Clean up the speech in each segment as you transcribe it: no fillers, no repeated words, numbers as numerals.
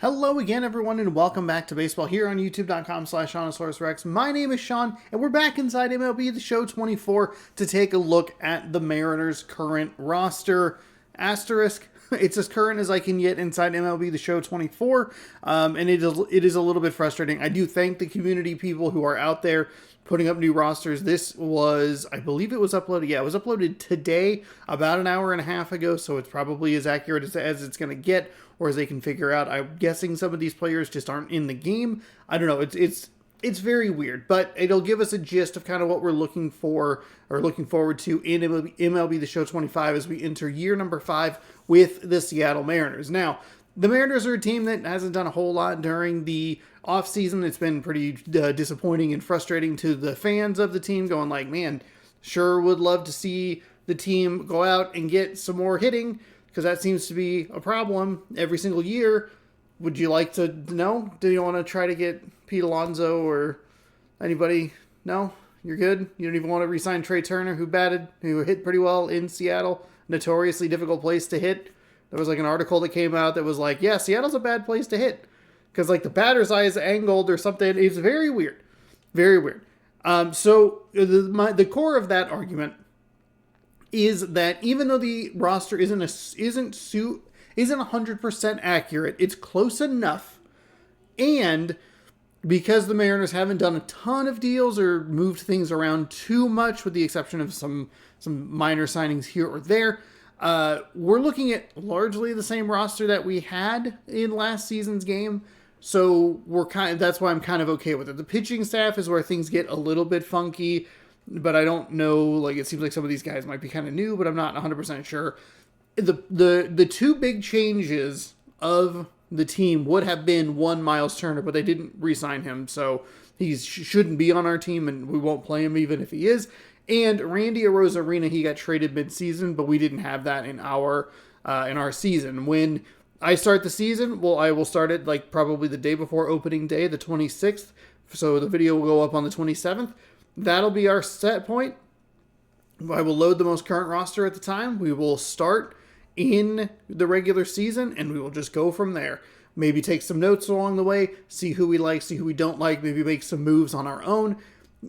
Hello again, everyone, and welcome back to baseball here on youtube.com/SeanOsaurusRex. My name is Sean, and we're back inside MLB The Show 24 to take a look at the Mariners' current roster. Asterisk, it's as current as I can get inside MLB The Show 24, and it is a little bit frustrating. I do thank the community people who are out there putting up new rosters. This was, I believe it was uploaded. Yeah, it was uploaded today, about an hour and a half ago, so it's probably as accurate as it's going to get, or as they can figure out. I'm guessing some of these players just aren't in the game. I don't know. It's very weird, but it'll give us a gist of kind of what we're looking for or looking forward to in MLB The Show 25 as we enter year number 5 with the Seattle Mariners. Now, the Mariners are a team that hasn't done a whole lot during the offseason. It's been pretty disappointing and frustrating to the fans of the team, going like, man, sure would love to see the team go out and get some more hitting, because that seems to be a problem every single year. Would you like to know? Do you want to try to get Pete Alonso or anybody? No? You're good? You don't even want to re-sign Trey Turner, who hit pretty well in Seattle? Notoriously difficult place to hit. There was like an article that came out that was like, yeah, Seattle's a bad place to hit, because like the batter's eye is angled or something. It's very weird. Very weird. So the core of that argument is that even though the roster isn't 100% accurate, it's close enough. And because the Mariners haven't done a ton of deals or moved things around too much, with the exception of some minor signings here or there, we're looking at largely the same roster that we had in last season's game. So that's why I'm kind of okay with it. The pitching staff is where things get a little bit funky, but I don't know, like, it seems like some of these guys might be kind of new, but I'm not 100% sure. The two big changes of the team would have been one, Miles Turner, but they didn't re-sign him, so he shouldn't be on our team, and we won't play him even if he is. And Randy Arozarena, he got traded mid-season, but we didn't have that in our season. When I start the season, well, I will start it like probably the day before opening day, the 26th. So the video will go up on the 27th. That'll be our set point. I will load the most current roster at the time. We will start in the regular season, and we will just go from there. Maybe take some notes along the way, see who we like, see who we don't like, maybe make some moves on our own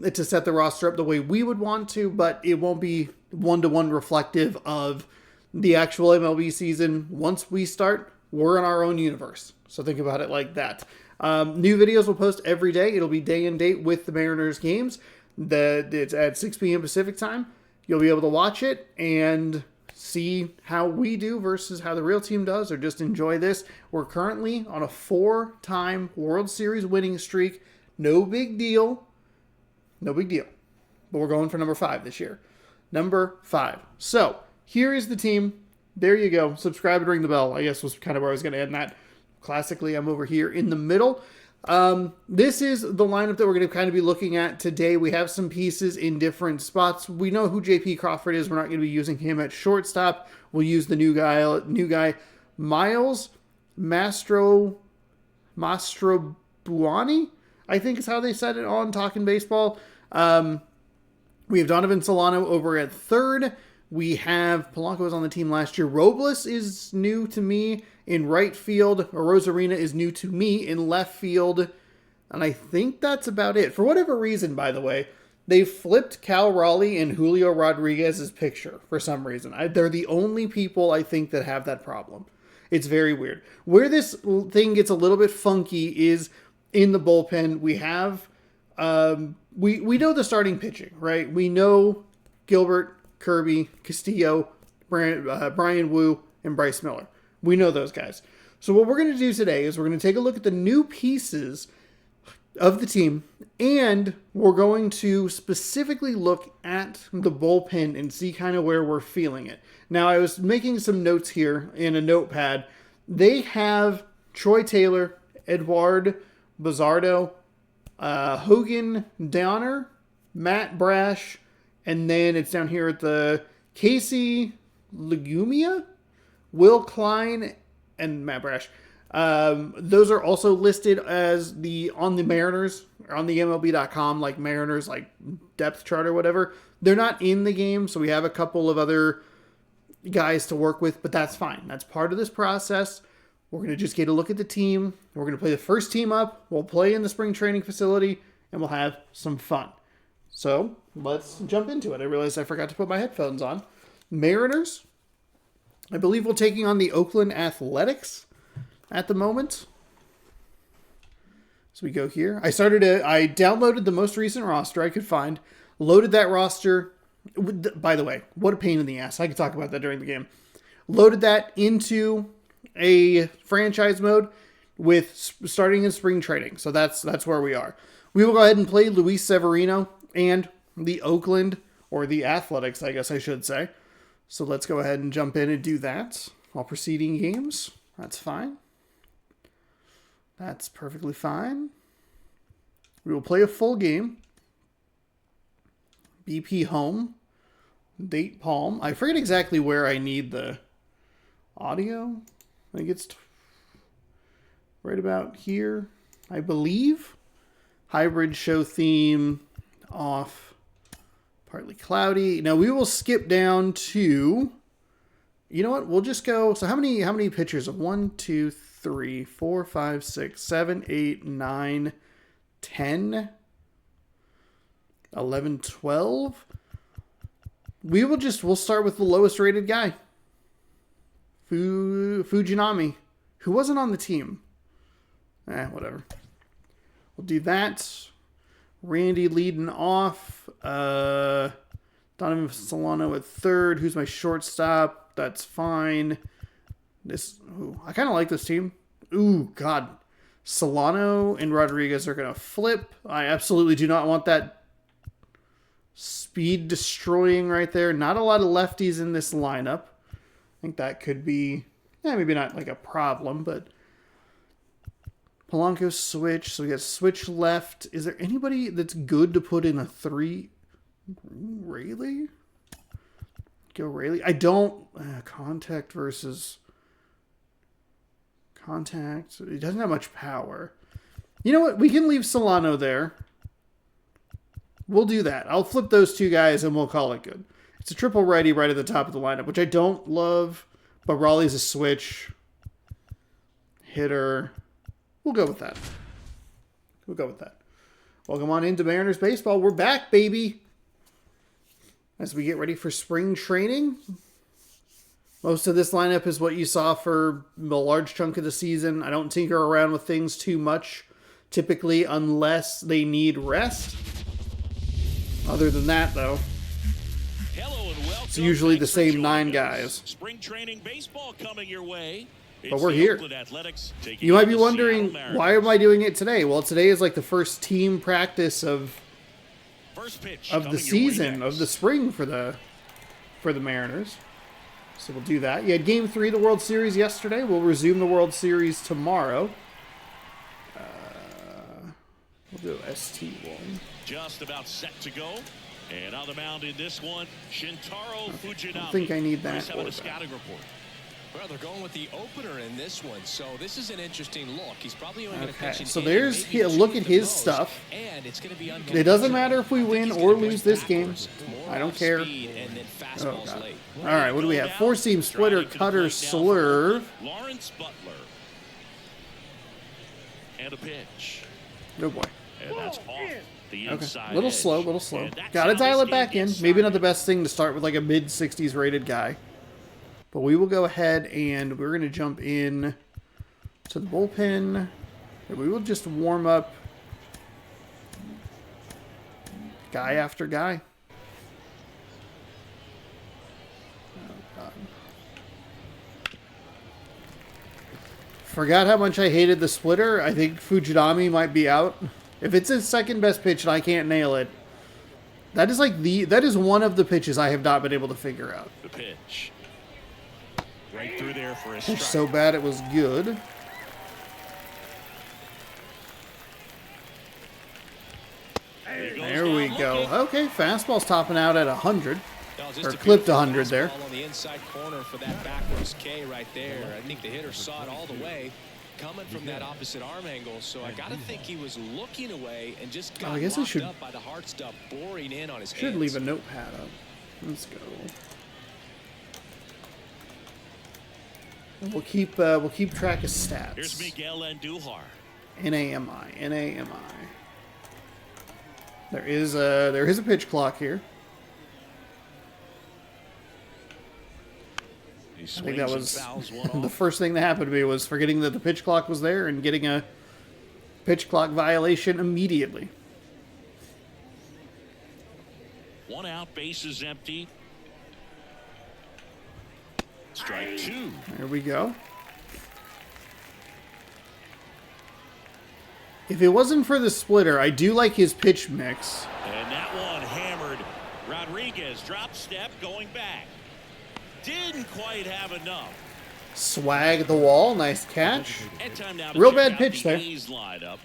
to set the roster up the way we would want to, but it won't be one-to-one reflective of the actual MLB season. Once we start, we're in our own universe. So think about it like that. New videos will post every day. It'll be day and date with the Mariners games. It's at 6 p.m. Pacific time. You'll be able to watch it and see how we do versus how the real team does, or just enjoy this. We're currently on a 4-time World Series winning streak. No big deal. No big deal. But we're going for number 5 this year. Number 5. So, here is the team. There you go. Subscribe and ring the bell, I guess was kind of where I was going to end that. Classically, I'm over here in the middle. This is the lineup that we're going to kind of be looking at today. We have some pieces in different spots. We know who JP Crawford is. We're not going to be using him at shortstop. We'll use the new guy, Miles Mastrobuoni, I think is how they said it on Talking Baseball. We have Donovan Solano over at third. We have Polanco was on the team last year. Robles is new to me in right field. Arozarena is new to me in left field. And I think that's about it. For whatever reason, by the way, they flipped Cal Raleigh and Julio Rodriguez's picture for some reason. They're the only people I think that have that problem. It's very weird. Where this thing gets a little bit funky is in the bullpen. We have, we know the starting pitching, right? We know Gilbert, Kirby, Castillo, Brian Wu, and Bryce Miller. We know those guys. So what we're going to do today is we're going to take a look at the new pieces of the team, and we're going to specifically look at the bullpen and see kind of where we're feeling it. Now, I was making some notes here in a notepad. They have Troy Taylor, Eduard Bazardo, Hogan Downer, Matt Brash, and then it's down here at the Casey Legumia, Will Klein, and Matt Brash. Those are also listed as on the Mariners, or on the MLB.com, like Mariners, like depth chart or whatever. They're not in the game, so we have a couple of other guys to work with, but that's fine. That's part of this process. We're going to just get a look at the team. We're going to play the first team up. We'll play in the spring training facility, and we'll have some fun. So let's jump into it. I realized I forgot to put my headphones on. Mariners, I believe we're taking on the Oakland Athletics at the moment. So we go here. I downloaded the most recent roster I could find, loaded that roster. By the way, what a pain in the ass. I could talk about that during the game. Loaded that into a franchise mode with starting in spring training. So that's where we are. We will go ahead and play Luis Severino and the Oakland, or the Athletics, I guess I should say. So let's go ahead and jump in and do that. All preceding games. That's fine. That's perfectly fine. We will play a full game. BP home. Date Palm. I forget exactly where I need the audio. I think it's right about here, I believe. Hybrid show theme off. Partly cloudy. Now we will skip down to, you know what? We'll just go. So how many pictures of 1, 2, 3, 4, 5, 6, 7, 8, 9, 10, 11, 12. We'll start with the lowest rated guy. Fujinami, who wasn't on the team. Whatever. We'll do that. Randy leading off. Donovan Solano at third. Who's my shortstop? That's fine. I kind of like this team. Ooh, God. Solano and Rodriguez are going to flip. I absolutely do not want that speed destroying right there. Not a lot of lefties in this lineup. I think that could be, maybe not like a problem, but Polanco switch. So we got switch left. Is there anybody that's good to put in a 3? Rayleigh? Go Rayleigh. I don't. Contact versus contact. He doesn't have much power. You know what? We can leave Solano there. We'll do that. I'll flip those two guys and we'll call it good. It's a triple righty right at the top of the lineup, which I don't love, but Raleigh's a switch hitter. We'll go with that. Welcome on into Mariners baseball. We're back, baby. As we get ready for spring training. Most of this lineup is what you saw for a large chunk of the season. I don't tinker around with things too much, typically, unless they need rest. Other than that, though, it's usually the same 9 guys. Spring training baseball coming your way. But we're here. You might be wondering, why am I doing it today? Well, today is like the first team practice of the season, of the spring for the Mariners. So we'll do that. You had Game 3 of the World Series yesterday. We'll resume the World Series tomorrow. We'll do ST1. Just about set to go. And on the mound in this one, Shintaro Fujinami. I don't think I need that. Or that. Scouting report. Well, they're going with the opener in this one, so this is an interesting look. He's probably only going to pitch. So there's a look at his stuff. And it's going to be it doesn't matter if we win or lose this game. I don't care. Oh, God. All right, what do we have? 4-seam splitter, cutter, slurve. Lawrence Butler. And a pitch. Oh, boy. And that's off the inside. Okay, little slow. Got to dial it back in. Maybe not the best thing to start with like a mid-60s rated guy. But we will go ahead and we're going to jump in to the bullpen. And we will just warm up guy after guy. Oh, God. Forgot how much I hated the splitter. I think Fujinami might be out. If it's his second best pitch and I can't nail it, that is one of the pitches I have not been able to figure out. The pitch. Right through there for a strike. It's so bad it was good. There we go. Okay, fastball's topping out at 100. Or clipped 100 there. On the inside corner for that backwards K right there. I think the hitter saw it all the way coming from that opposite arm angle. So I got to think he was looking away and just got locked up by the hard stuff boring in on his hands. Should leave a notepad up. Let's go. We'll keep track of stats. Here's Miguel Andujar. NAMI. There is a pitch clock here. I think that was the first thing that happened to me, was forgetting that the pitch clock was there and getting a pitch clock violation immediately. 1 out, bases empty. Strike 2. There we go. If it wasn't for the splitter, I do like his pitch mix. And that one hammered. Rodriguez drop step going back. Didn't quite have enough. Swag the wall. Nice catch. And time now to Real check bad out pitch the there. A's lineup.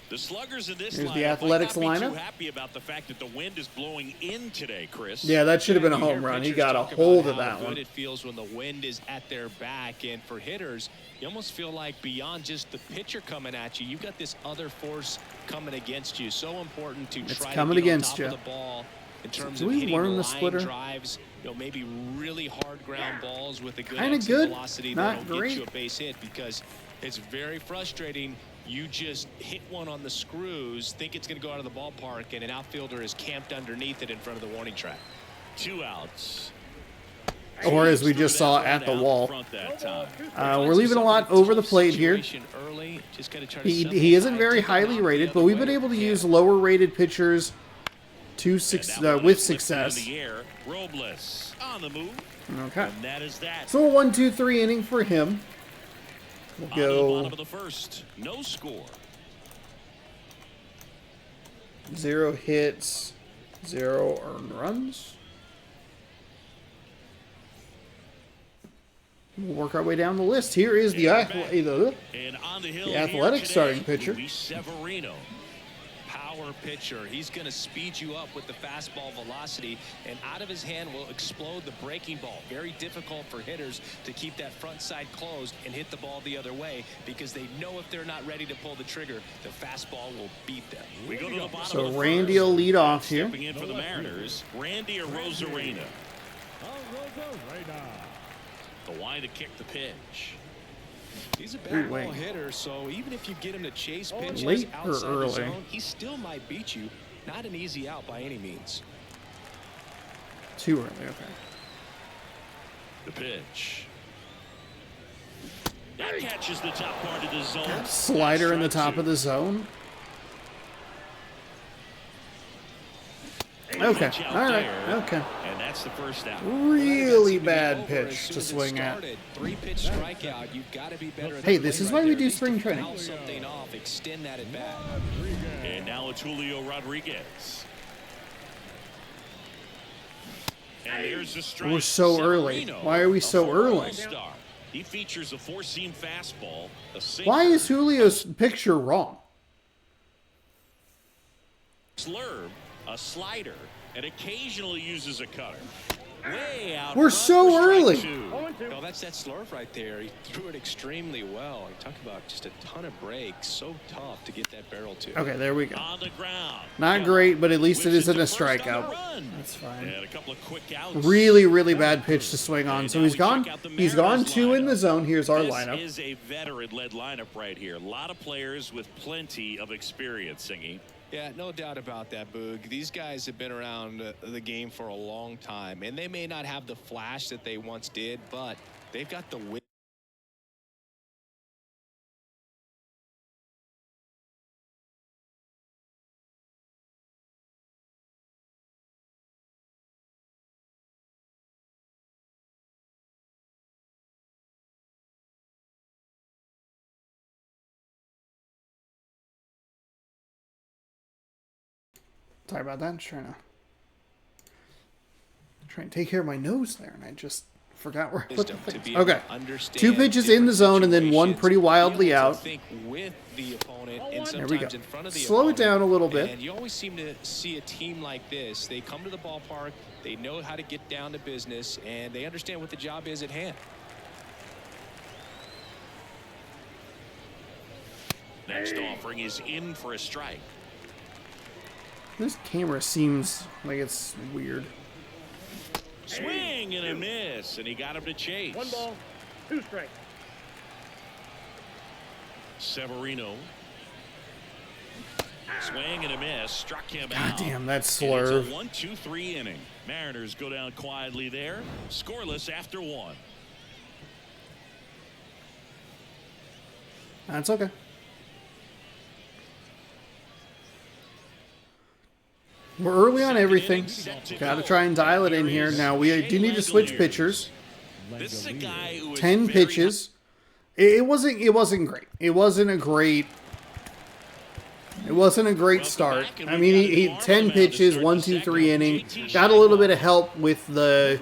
The sluggers in this Here's the lineup Athletics might not be lineup. too happy about the fact that the wind is blowing in today, Chris. Yeah, that should have been a home run. He got a hold of that one. It feels when the wind is at their back, and for hitters, you almost feel like beyond just the pitcher coming at you, you've got this other force coming against you. So important to try to get on top of the ball in terms of hitting learn the line splitter? drives. You know, maybe really hard ground balls with a good Kinda exit good, velocity not that'll great. get you a base hit, because it's very frustrating. You just hit one on the screws, think it's going to go out of the ballpark, and an outfielder is camped underneath it in front of the warning track. 2 outs. Or as we just saw at the wall. We're leaving a lot over the plate here. He isn't very highly rated, but we've been able to use lower rated pitchers with success. Robles on the move. Okay. And that is that. So a 1-2-3 inning for him. We'll On to the go bottom of the first. No score. 0 hits, 0 earned runs. We'll work our way down the list. Here is the Athletic starting pitcher. Severino. Power pitcher. He's going to speed you up with the fastball velocity, and out of his hand will explode the breaking ball. Very difficult for hitters to keep that front side closed and hit the ball the other way, because they know if they're not ready to pull the trigger, the fastball will beat them. We go to the bottom So of the Randy first. will lead off here. Stepping in for the Mariners, Randy or Rosarena. The line to kick the pitch. He's a bad ball hitter, so even if you get him to chase pitches Late or outside the early? zone, he still might beat you. Not an easy out by any means. Too early, okay. The pitch. That catches the top part of the zone. Slider in the top of the zone. Okay, all right, okay. And that's the first out. Really bad pitch to swing at. 3-pitch strikeout. You've got to be better. Hey, this is why we do spring training. Foul something off, extend that at bat. And now it's Julio Rodriguez. And there's the strike. We're so early. Why are we so early? Star. He features a 4-seam fastball. Why is Julio's picture wrong? Slurve, a slider, and occasionally uses a cutter. Way out. We're so early. No, that's that Slurve right there. He threw it extremely well. You talk about just a ton of breaks. So tough to get that barrel to. Okay, there we go. On the ground. Not great, but at least it isn't a strikeout. That's fine. And a couple of quick outs. Really, really bad pitch to swing on. So he's gone. He's gone 2 in the zone. Here's our lineup. This is a veteran-led lineup right here. A lot of players with plenty of experience, Singy. Yeah, no doubt about that, Boog. These guys have been around the game for a long time, and they may not have the flash that they once did, but they've got the win. Sorry about that. I'm trying to take care of my nose there, and I just forgot where I put the things. Okay. 2 pitches in the zone, and then 1 pretty wildly out. There we go. Slow it down a little bit. And you always seem to see a team like this. They come to the ballpark, they know how to get down to business, and they understand what the job is at hand. Next offering is in for a strike. This camera seems like it's weird. Swing and a miss, and he got him to chase. 1 ball, 2 strikes. Severino. Swing and a miss. Struck him God out. damn, that It's slurve. a 1-2-3 inning. Mariners go down quietly there. Scoreless after 1. That's okay. We're early on everything. Got to try and dial it in here. Now, we do need to switch pitchers. This is a guy who is 10 very pitches. It wasn't great. It wasn't a great start. I mean, he 10 pitches, 1, 2, 3 inning. Got a little bit of help with the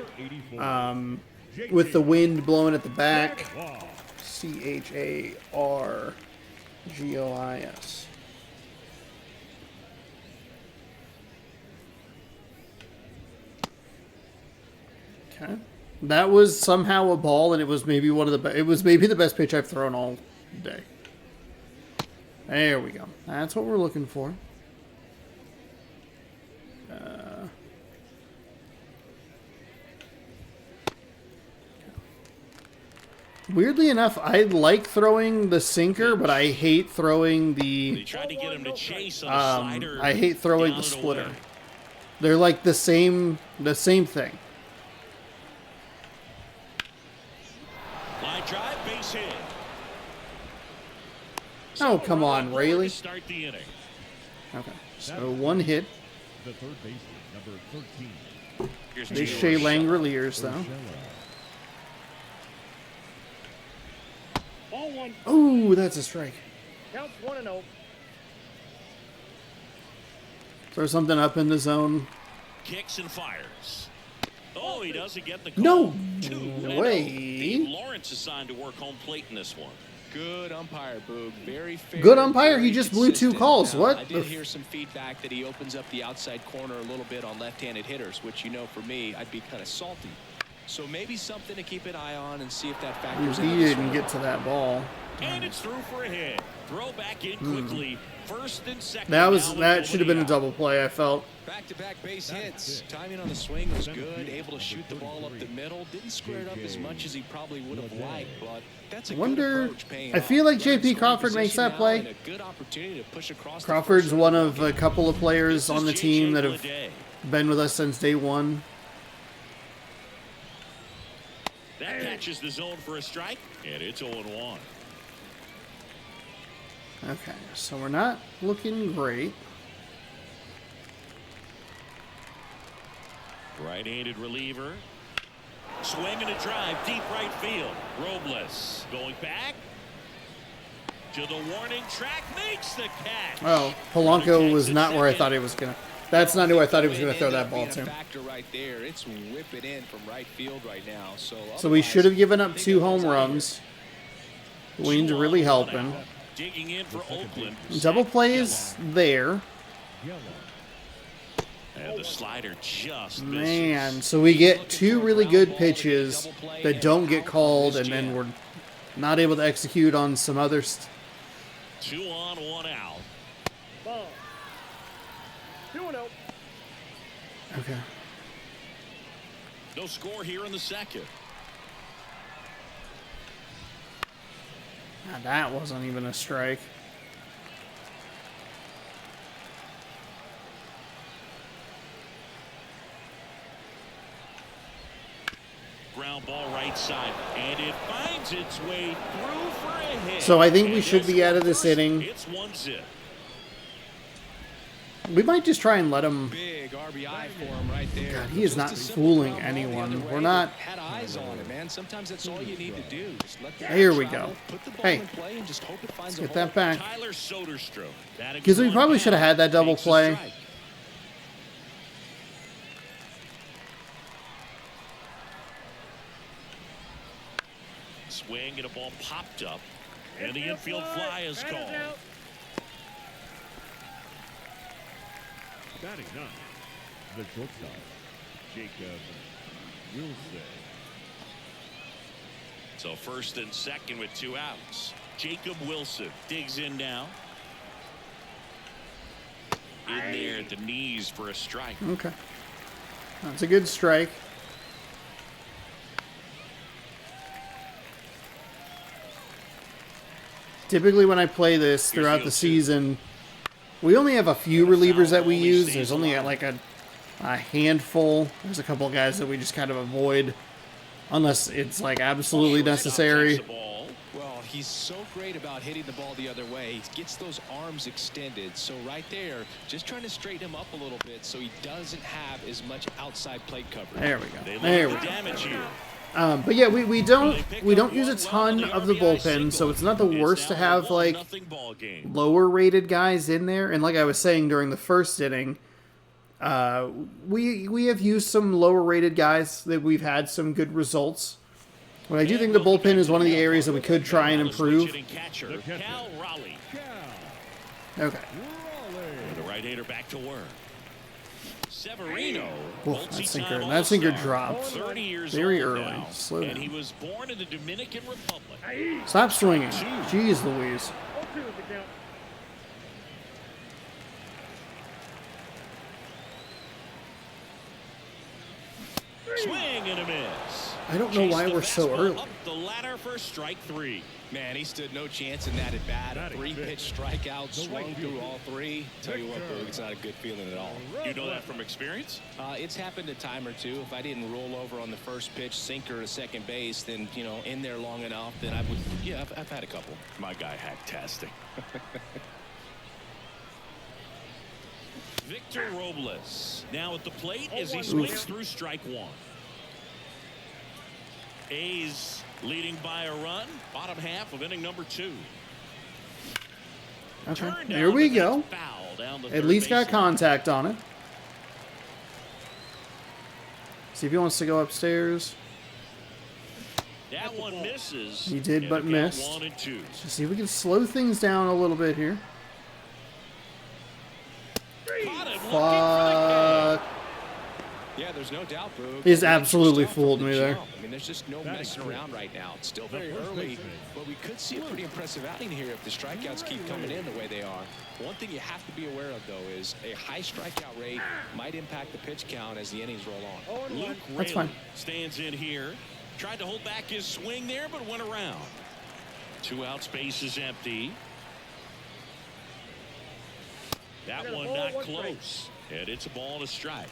wind blowing at the back. CHARGOIS. Okay. That was somehow a ball, and it was maybe the best pitch I've thrown all day. There we go. That's what we're looking for. Weirdly enough, I like throwing the sinker, but I hate throwing They tried to get him to chase on the slider. I hate throwing down the and splitter. away. They're like the same thing. Line drive, base hit. Oh, come on, To Rayleigh. start the inning. Okay, so one hit. The third baseman, number 13. Here's They Gio Shea Urshela. Langoliers, though. Ball one. Ooh, that's a strike. Counts 1-0. Throw something up in the zone. Kicks and fires. Oh, he doesn't get the call. No 2-0. way. Dave Lawrence assigned to work home plate in this one. Good umpire, Boog. Very fair. Good umpire? He very just blew 2 consistent. calls. Now, What I the did f- hear some feedback that he opens up the outside corner a little bit on left-handed hitters, which, you know, for me, I'd be kind of salty. So maybe something to keep an eye on and see if that factors He into this didn't one. get to that ball. And it's through for a hit. Throw back in quickly. First and second. That should have been a double play, I felt. Back-to-back base hits. Timing on the swing was good. Able to shoot the ball up the middle. Didn't square it up as much as he probably would have liked, but that's a Wonder- good approach paying I feel off. like JP Crawford makes Position that now play. and a good opportunity to push across the Crawford's first one row. of a couple of players on the team that have been with us since day one. That catches the zone for a strike, and it's 0-1. Okay, so we're not looking great. Right-handed reliever. Swing and a drive, deep right field. Robles going back to the warning track, makes the catch. Oh, Polanco was not where I thought he was going to. That's not who I thought he was going to throw that ball Being a to. factor right there. It's whipping in from right field right now. So we should have given up 2 home runs. Wind's really helping. Digging in for Oakland. Double plays there. And the slider just misses. Man, so we get 2 really good pitches that don't get called, and then we're not able to execute on some others. 2 on, 1 out. Ball. 2-0. Okay. No score here in the second. Now that wasn't even a strike. Ground ball right side, and it finds its way through for a hit. So I think we And should that's be out of the this first. inning. It's 1-0. We might just try and let him. Big RBI for him right there. God, he is Just not a simple fooling ground ball the anyone. other way, We're not- but had eyes on it, man. Sometimes that's all you need to do. Just let the Here ball we travel, go. put the ball Hey, in play and just hope it finds let's a get hole. that back. Tyler Soderstrom. Because we probably should have had that double play. Swing and a ball popped up, and the infield fly is called. Batting ninth, the shortstop, Jacob Wilson. So first and second with 2 outs. Jacob Wilson digs in now. In there at the knees for a strike. Okay. That's a good strike. typically when I play this throughout the season, we only have a few relievers that we use. There's only like a handful. There's a couple guys that we just kind of avoid unless it's like absolutely necessary. Well, he's so great about hitting the ball the other way. He gets those arms extended. So right there, just trying to straighten him up a little bit so he doesn't have as much outside plate coverage. There we go. There we go. You. But yeah, we don't use a ton of the bullpen, so it's not the worst to have like lower rated guys in there. And like I was saying during the first inning, we have used some lower rated guys that we've had some good results. But I do think the bullpen is one of the areas that we could try and improve. Okay. The right-hander back to work. Severino. Oof, that sinker dropped very early. Slow down. And he was born in the Dominican Republic. Stop swinging. Jeez Louise. 0-2 is the count. Swing and a miss. I don't know why we're so early. Up the ladder for strike 3. Man, he stood no chance in that at bat. A 3-pitch strikeout, swung through all 3. Tell you what, Boog, it's not a good feeling at all. You know that from experience? It's happened a time or two. If I didn't roll over on the first pitch, sinker to second base, then, you know, in there long enough, then I would, yeah, I've had a couple. My guy hack-tastic. Victor Robles now at the plate as he swings through strike 1. A's leading by a run, bottom half of inning number 2. Okay, there we go. At least got contact on it. See if he wants to go upstairs. That one misses. He did, but missed. 1 and 2. Let's see if we can slow things down a little bit here. Fuck. Yeah, there's no doubt, Boog. He's absolutely fooled me there. I mean, there's just no messing around right now. It's still very early, but we could see a pretty impressive outing here if the strikeouts keep coming in the way they are. One thing you have to be aware of, though, is a high strikeout rate might impact the pitch count as the innings roll on. Luke That's fine. stands in here. Tried to hold back his swing there, but went around. 2 outs, base is empty. That one not close. And it's a ball and a strike.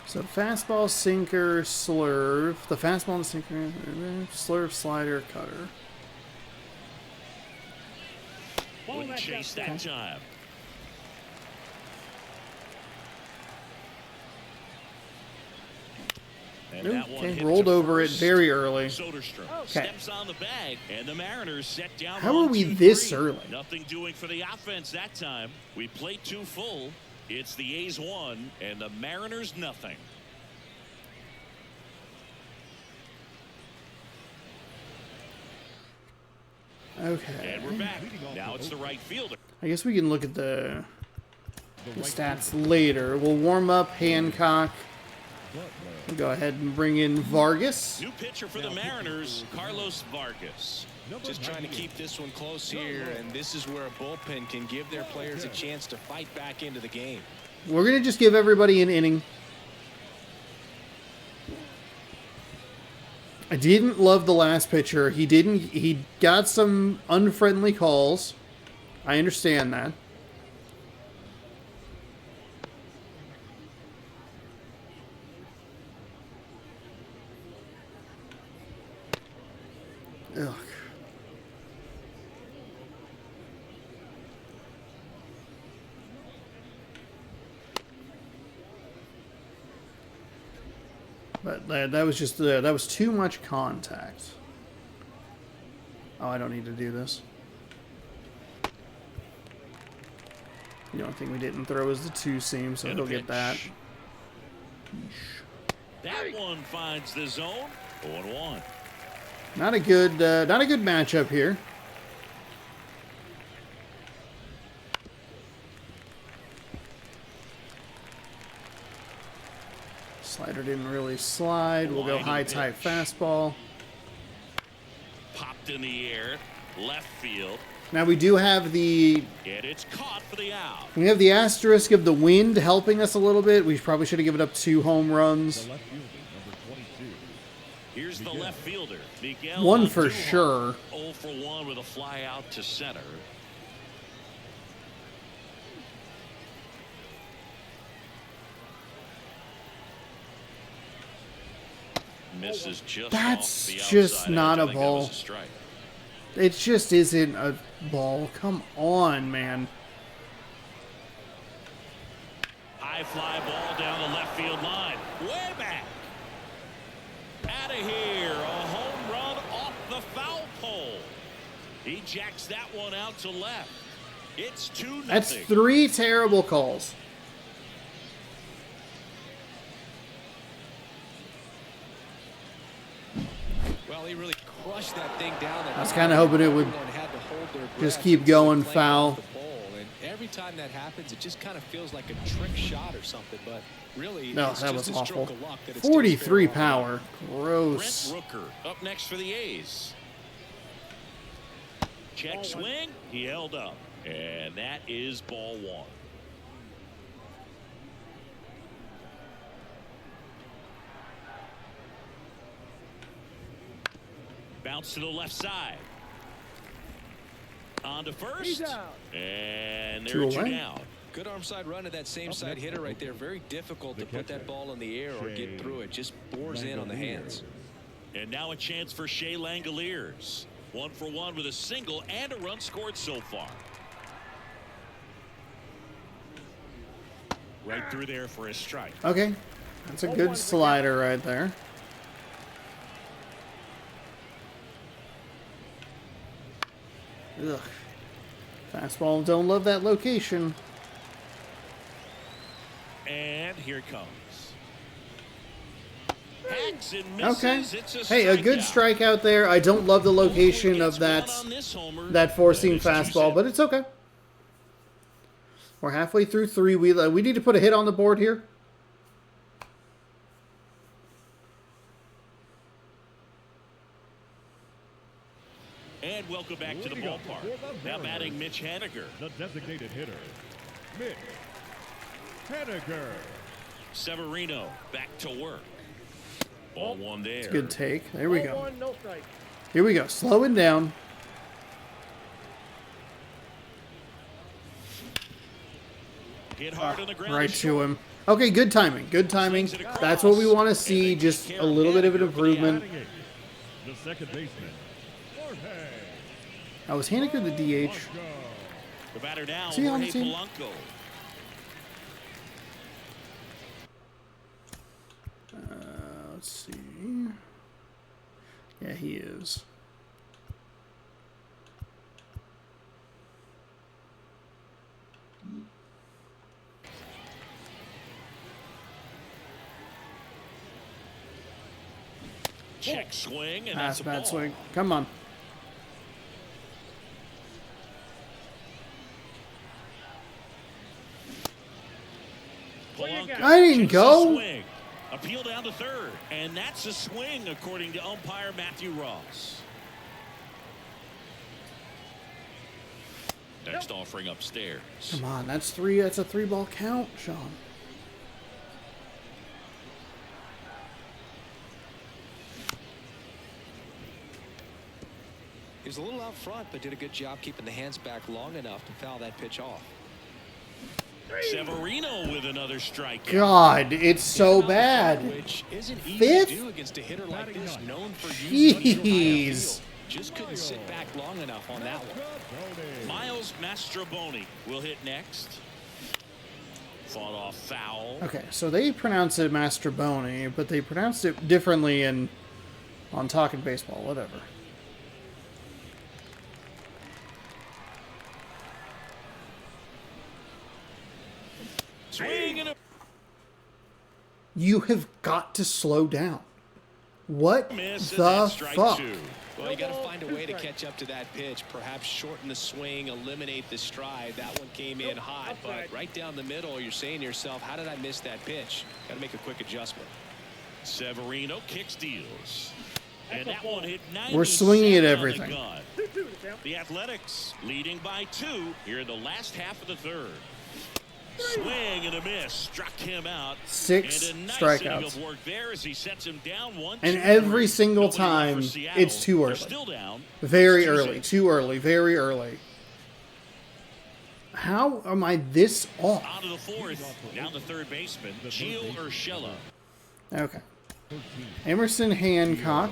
So fastball, sinker, slurve. The fastball and sinker, slurve, slider, cutter. Wouldn't chase that time. And that one Okay, hit rolled to over it first. very early. Soderstrom Okay. steps on the bag, and the Mariners set down. How are we this early? Nothing doing for the offense that time. We played 2 full. It's the A's 1 and the Mariners nothing. Okay. And we're back. Now it's the right fielder. I guess we can look at the stats later. We'll warm up Hancock. We'll go ahead and bring in Vargas. New pitcher for the Mariners, Carlos Vargas. Just trying to keep this one close here, and this is where a bullpen can give their players a chance to fight back into the game. We're going to just give everybody an inning. I didn't love the last pitcher. He got some unfriendly calls. I understand that. Ugh. But that was just that was too much contact. Oh, I don't need to do this. The only thing we didn't throw is the 2-seam, so he'll get that. That one finds the zone. 0-1. Not a good matchup here. Slider didn't really slide. We'll go high type fastball. Popped in the air, left field. Now we do have the And it's caught for the out. we have the asterisk of the wind helping us a little bit. We probably should have given up 2 home runs. Here's the left fielder, Miguel. One for sure. 0 for 1 with a fly out to center. Misses just That's off the just outside not edge. a I think that ball. was a strike. It just isn't a ball. Come on, man. High fly ball down the left field line. Way back. Out of here. A home run off the foul pole. He jacks that one out to left. It's 2-0. That's 3 terrible calls. Well, he really crushed that thing down. I was kind of hoping it would just keep going foul. And every time that happens, it just kind of feels like a trick shot or something. But really, No, it's that just was a stroke awful. of luck that it stays fair 43 all power. Brent Gross. Rooker up next for the A's. Check swing. He held up. And that is ball 1. Bounce to the left side. On to first. He's out. And Two they're 2 away. down. Good arm side run to that same side hitter right there. Very difficult to put that ball in the air or get through it. Just bores in on the hands. And now a chance for Shea Langoliers. 1 for 1 with a single and a run scored so far. Right through there for a strike. Okay. That's a good slider right there. Ugh. Fastball, don't love that location. And here it comes. Hacks and misses. Okay. It's Hey, a good strikeout there. I don't love the location of that four-seam fastball, but it's okay. We're halfway through 3. We need to put a hit on the board here. And welcome back to the ballpark. Now batting Mitch Haniger. The designated hitter, Mitch Haniger. Severino back to work. Ball 1 there. It's a good take. There we Ball go. 1, no strike. Here we go. Slowing down. Hit hard on the ground. Right to him. Okay, good timing. Good timing. That's what we want to see. Just a little bit of an improvement. Batting 8th, the second baseman, Jorge I was Haniger the DH. Blanco. The batter now, Is he on Jorge the team? Polanco. Let's see. Yeah, he is. Check swing, and Pass, that's a bad ball. swing. Come on. Polanco I didn't checks go. the swing. Appeal down to third, and that's a swing according to umpire Matthew Ross. Next offering upstairs. Come on. That's 3. That's a 3-ball count, Sean. He was a little out front, but did a good job keeping the hands back long enough to foul that pitch off. Severino with another strikeout. God, it's so bad. Which isn't easy Fifth? to do against a hitter like this, known for using the high Jeez. field. Just couldn't sit back long enough on that one. Miles Mastrobuoni will hit next. Fought off foul. Okay, so they pronounce it Masturboni, but they pronounced it differently on Talking Baseball, whatever. Swing and a You have got to slow down. What miss, and the that's strike fuck? 2. Well, you got to find a way to catch up to that pitch. Perhaps shorten the swing, eliminate the stride. That one came in hot, but right down the middle, you're saying to yourself, how did I miss that pitch? Got to make a quick adjustment. Severino kick steals. And that one hit 90. We're swinging at everything. The Athletics leading by 2 here in the last half of the third. Swing and a miss. Struck him out. 6 and a nice strikeouts. inning of work there as he sets him down 1-2. And every single Nobody left time, for Seattle. it's too They're early. still down. Very 2-0. early. Too early. Very early. How am I this off? On to the fourth. Down the third baseman, Gio Urshela. Okay. Emerson Hancock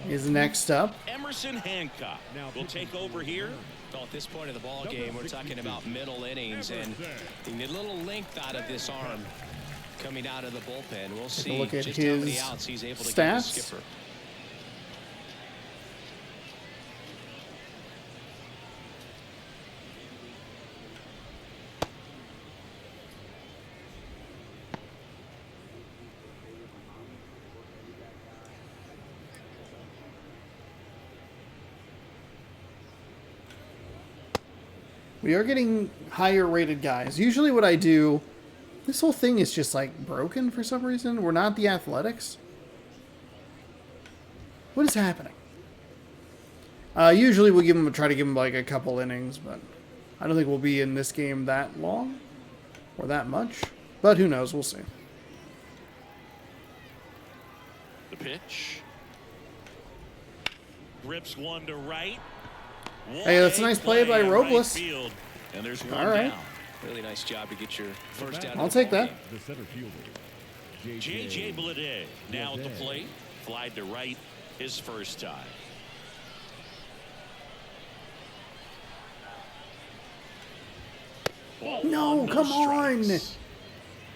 is next up. Emerson Hancock will take over here. Well, at this point of the ball game, we're talking about middle innings, and you need a little length out of this arm coming out of the bullpen. We'll see look at just how many his outs he's able to stats. get the skipper. We are getting higher rated guys. Usually what I do, this whole thing is just like broken for some reason. We're not the Athletics. What is happening? Usually we try to give them like a couple innings, but I don't think we'll be in this game that long or that much. But who knows? We'll see. The pitch. Grips one to right. Hey, that's a nice play by Robles. Field, and there's one All right. down. Really nice job to get your first out. I'll take that. The center fielder, J.J. Bleday now at the plate. Flied to right his first time. No, come on.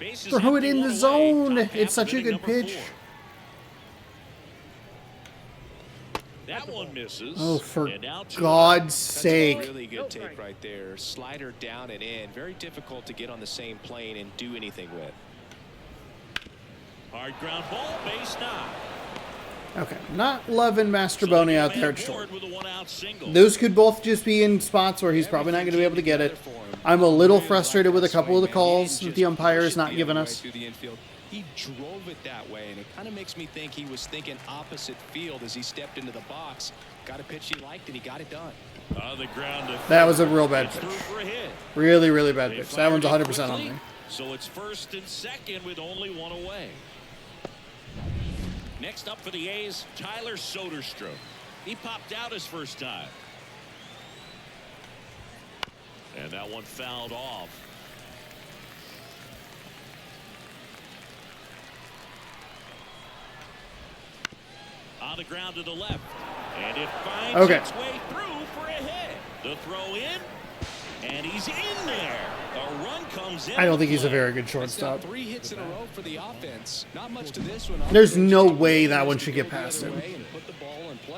Bases Throw it empty, in the one away. zone. Top half It's such of a inning good number pitch. 4. That one misses. Oh, for And now two God's That's a sake. really good take right there. Slider down and in. Very difficult to get on the same plane and do anything with. Hard ground ball, base knock. Okay, not loving Mastroboni out there at short. With a one-out single. Those could both just be in spots where he's probably not going to be able to get it. I'm a little frustrated with a couple of the calls that the umpire is not giving us. He drove it that way, and it kind of makes me think he was thinking opposite field as he stepped into the box. Got a pitch he liked, and he got it done. On the ground to That was a real bad it's pitch. through for a hit. Really, really bad They pitch. That fired one's it 100% on quickly, me. So it's first and second with only one away. Next up for the A's, Tyler Soderstrom. He popped out his first time. And that one fouled off. On the ground to the left. And it finds its way through for a hit. The throw in. And he's in there. A run comes in. I don't think he's a very good shortstop. 3 hits in a row for the offense. Not much to this one. There's no way that one should get past him.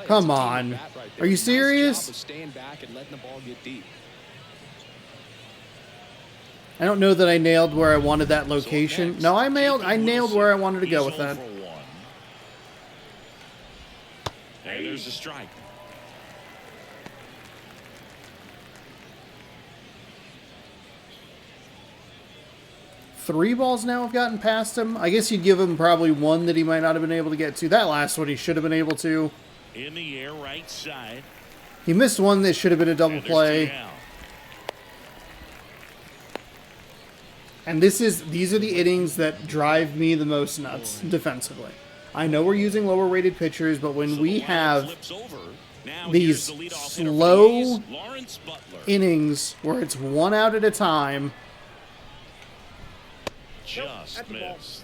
Come on. Are you serious? Staying back and letting the ball get deep. I don't know that I nailed where I wanted that location. No, I nailed where I wanted to go with that. And there's a strike. Three balls now have gotten past him. I guess you'd give him probably one that he might not have been able to get to. That last one he should have been able to. In the air, right side. He missed one that should have been a double play. And these are the innings that drive me the most nuts defensively. I know we're using lower rated pitchers, but when we have these slow innings where it's 1 out at a time, just missed.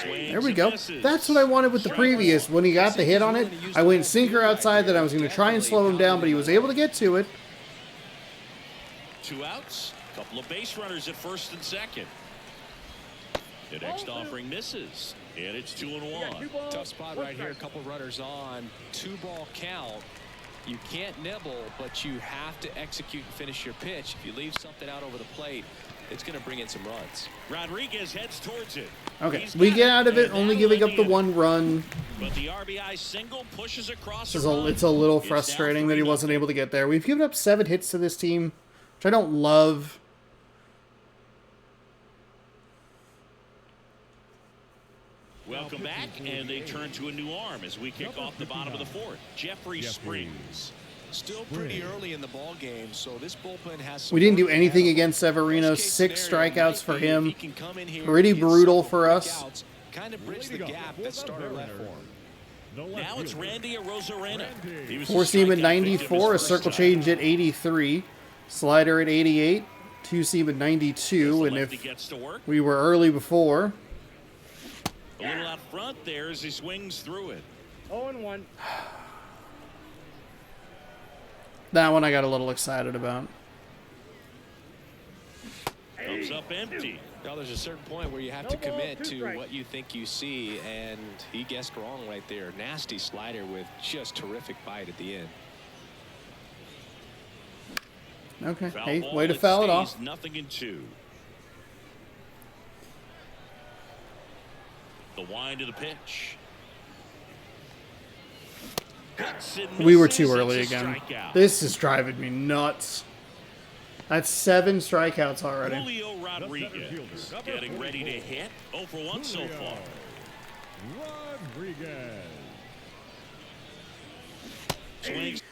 There we go. That's what I wanted with the previous. When he got the hit on it, I went sinker outside that I was going to try and slow him down, but he was able to get to it. 2 outs. Couple of base runners at first and second. The next offering misses. And it's 2-1. Tough spot right here. A couple runners on. 2-ball count. You can't nibble, but you have to execute and finish your pitch. If you leave something out over the plate, it's going to bring in some runs. Rodriguez heads towards it. Okay, we get out of it, only giving up the 1 run. But the RBI single pushes across. It's a little frustrating that he wasn't able to get there. We've given up 7 hits to this team, which I don't love. Welcome back, and they turn to a new arm as we kick off the bottom of the 4th. Jeffrey Springs. Still pretty early in the ball game, so this bullpen has some We didn't do work anything ahead of against Severino. Worst case 6 scenario strikeouts might for be if him. he can come in here Pretty and get brutal several for quick us. outs, kind of bridge the gap that starter left for him. Now it's Randy Arozarena. He was 4-seam at strikeout 94, a victim his circle first change time. at 83, slider at 88, 2-seam at 92, The and lefty if gets to work. we were early before, A little out front there as he swings through it. 0-1. that one I got a little excited about. Comes up empty. Now there's a certain point where you have No to ball, commit 2 to strikes. what you think you see, and he guessed wrong right there. Nasty slider with just terrific bite at the end. Okay, Foul hey, ball, way to foul it stays off. 0-2. The wind of the pitch. Hits and We were misses. too early It's a again. strikeout. This is driving me nuts. That's 7 strikeouts already. Julio Rodriguez getting ready to hit. 0 for 1 so far. Rodriguez. Swings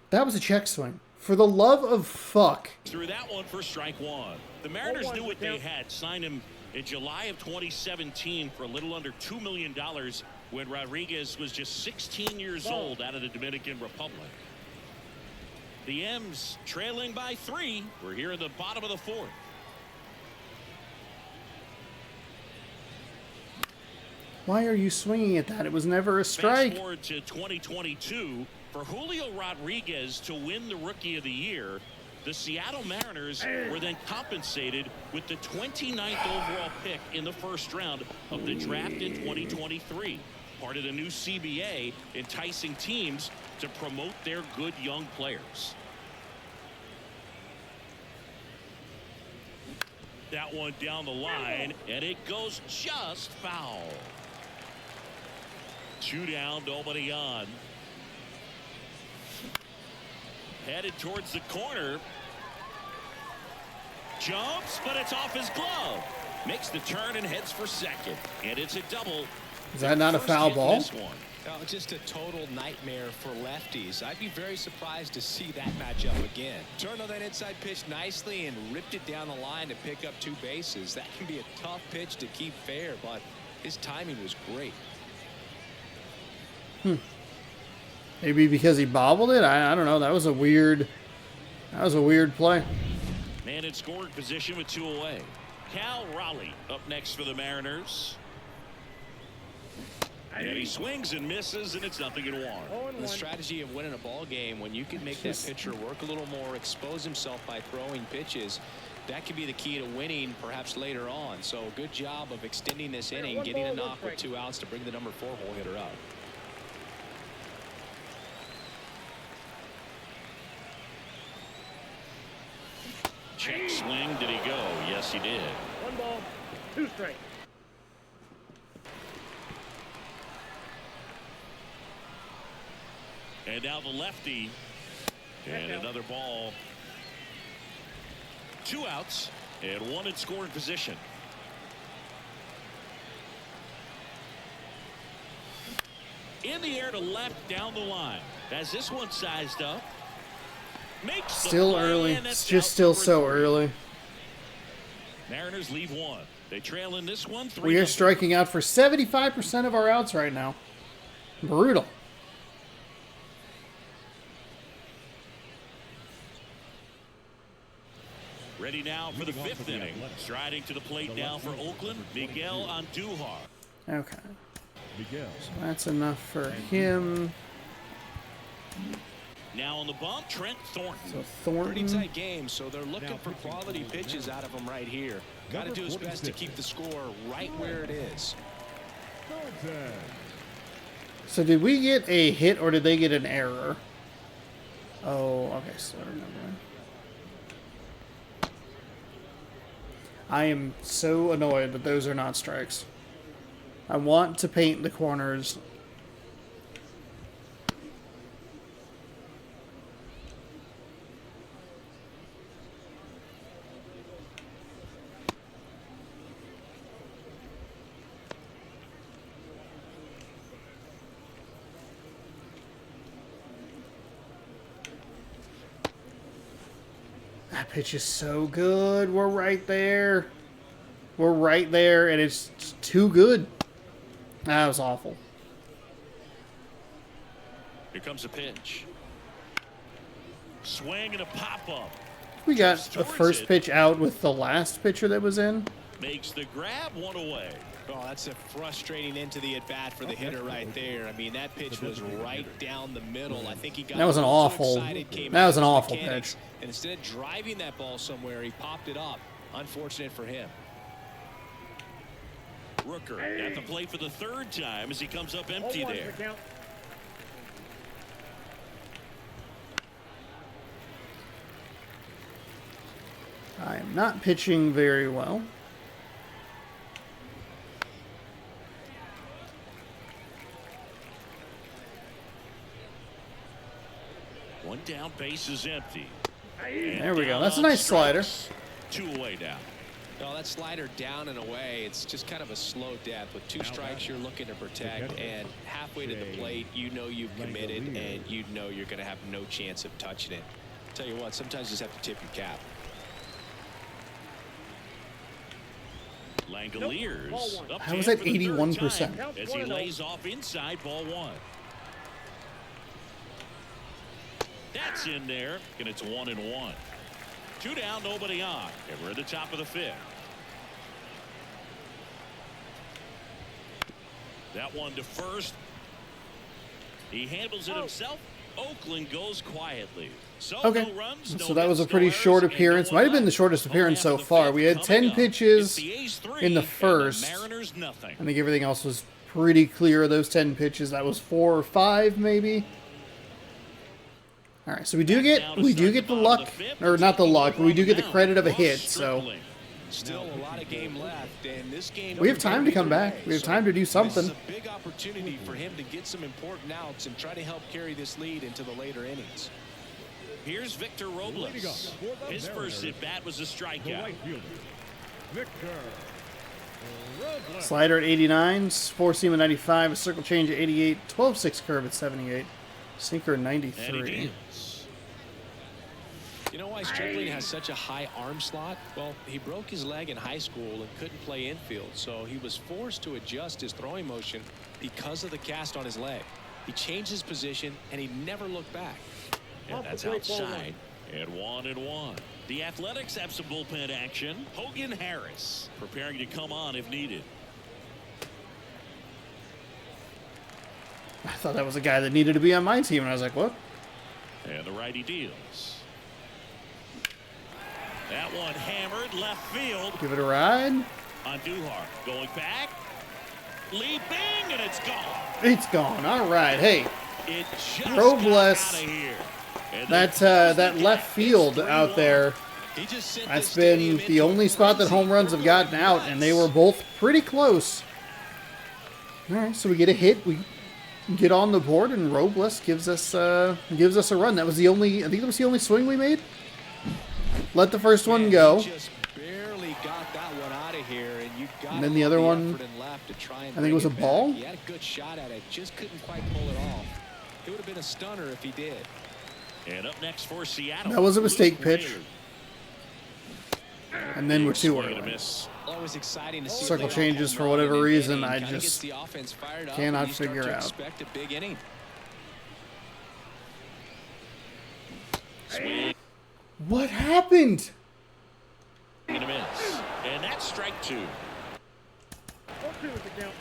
That was a check swing. For the love of fuck. through that one for strike one. The Mariners 0-1 knew what for they count. had. Signed him in July of 2017 for a little under $2 million when Rodriguez was just 16 years old out of the Dominican Republic. The M's trailing by 3. We're here in the bottom of the 4th. Why are you swinging at that? It was never a strike. Fast forward to 2022, for Julio Rodriguez to win the Rookie of the Year, the Seattle Mariners were then compensated with the 29th overall pick in the first round of the draft in 2023. Part of the new CBA, enticing teams to promote their good young players. That one down the line, and it goes just foul. 2 down, nobody on. Headed towards the corner. Jumps, but it's off his glove. Makes the turn and heads for second. And it's a double. Is that not a First foul hit in ball? this one. Oh, just a total nightmare for lefties. I'd be very surprised to see that matchup again. Turned on that inside pitch nicely and ripped it down the line to pick up 2 bases. That can be a tough pitch to keep fair, but his timing was great. Maybe because he bobbled it? I don't know. That was a weird play. Man in scoring position with 2 away. Cal Raleigh up next for the Mariners. And he swings and misses, and it's 0-1. The strategy of winning a ball game, when you can make that pitcher work a little more, expose himself by throwing pitches, that can be the key to winning perhaps later on. So good job of extending this inning, getting a knock with 2 outs to bring the number 4 hole hitter up. Check swing. Did he go? Yes, he did. 1 ball, 2 strikes. And now the lefty. And another ball. 2 outs and 1 in scoring position. In the air to left down the line. As this one sized up. Makes the Still play, early. and It's that's just out still number so 3. early. Mariners leave 1. They trail in this one 3-0. We are striking out for 75% of our outs right now. Brutal. Ready now for the 5th inning. Striding to the plate now for Oakland, Miguel Andujar. Okay. Miguel. That's enough for him. Now on the bump, Trent Thornton. So Pretty Thornton. tight game, so they're looking for quality pitches out of him right here. Got to do his best to keep the score right where it is. Thornton. So did we get a hit or did they get an error? Oh, okay. So never mind. I am so annoyed that those are not strikes. I want to paint the corners. That pitch is so good. We're right there. We're right there, and it's too good. That was awful. Here comes a pitch. Swing and a pop-up. We got the first pitch out with the last pitcher that was in. Makes the grab, one away. Oh, that's a frustrating into the at-bat for the hitter right there. I mean, that pitch was right down the middle. I think he got That was an awful pitch. And instead of driving that ball somewhere, he popped it up. Unfortunate for him. Rooker at the plate for the third time as he comes up empty there. I am not pitching very well. One down, base is empty. There we go. That's a nice slider. 2 away now. No, that slider down and away, it's just kind of a slow death. With 2 strikes, you're looking to protect, and halfway to the plate, you know you've committed, and you know you're going to have no chance of touching it. Tell you what, sometimes you just have to tip your cap. Langoliers. I was at 81%. As he lays off inside, ball 1. That's in there, and it's 1-1. 2 down, nobody on. And we're at the top of the 5th. That one to first. He handles it himself. Oakland goes quietly. So Okay, no runs, no so that was a hits, pretty no short errors, appearance. and no Might have been the outs. shortest appearance so Half of the far. fifth We had coming 10 up. pitches It's the A's 3 in the and first. Mariners nothing. I think everything else was pretty clear of those 10 pitches. That was 4 or 5 maybe. All right, so we do get the luck, or not the luck, but we do get the credit of a hit. So Still a lot of game left, and this game we have time to come back. We have time to do something. This is a big opportunity for him to get some important outs and try to help carry this lead into the later innings. Here's Victor Robles. His first at bat was a strikeout. Slider at 89, 4-seam at 95, a circle change at 88, 12-6 curve at 78, sinker at 93. You know why Stripling has such a high arm slot? Well, he broke his leg in high school and couldn't play infield, so he was forced to adjust his throwing motion because of the cast on his leg. He changed his position, and he never looked back. And that's outside. And 1-1. The Athletics have some bullpen action. Hogan Harris preparing to come on if needed. I thought that was a guy that needed to be on my team, and I was like, what? And the righty deals. That one hammered left field. Give it a ride. On Duhar. Going back. Leaping, and it's gone. It's gone. All right. Hey, It just Robles. got out of here. And that left field out there, that's been the only spot that home runs have gotten out, and they were both pretty close. All right, so we get a hit. We get on the board, and Robles gives us a run. That was the only. I think that was the only swing we made. Let the first one go. Just barely got that one out of here, and you got And then the other one, I think it was a ball. He had a good shot at it, just couldn't quite pull it off. It would have been a stunner if he did. And up next for Seattle. That was a mistake Luke pitch. Wheeler. And then we're too Swing and a early. miss. Always exciting to see Circle a changes home for run whatever in an reason. inning. I Kinda just gets the offense fired up, cannot and you start figure to out. expect a big inning. Swing What happened? and a miss. And that's strike 2. 4-2 is the count.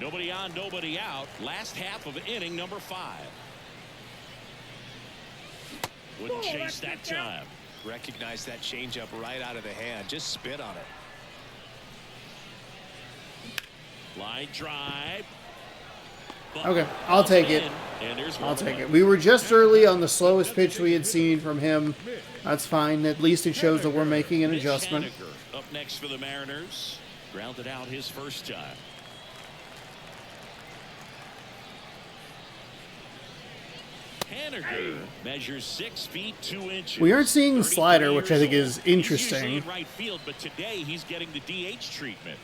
Nobody on, nobody out. Last half of inning number 5. Wouldn't chase that time. Recognize that changeup right out of the hand. Just spit on it. Line drive. Okay, I'll take it. And there's I'll one take away. it. We were just early on the slowest pitch we had seen from him. That's fine. At least it shows that we're making an Mitch adjustment. Haniger up next for the Mariners. Grounded out his first time. Haniger measures 6 feet 2 inches. We aren't seeing the 34 slider, which I think years is old. He's interesting. usually in right field, but today he's getting the DH treatment.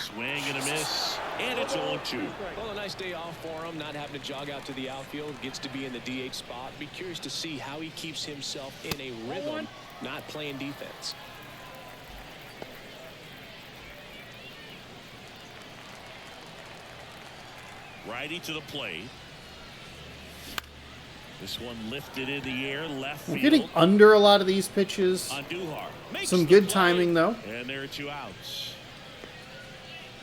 Swing and a miss, and it's 0-2. Well, a nice day off for him, not having to jog out to the outfield. Gets to be in the DH spot. Be curious to see how he keeps himself in a rhythm, not playing defense. Righty to the plate. This one lifted in the air, left We're field. getting under a lot of these pitches. Andujar makes Some the good play, timing, though. And there are 2 outs.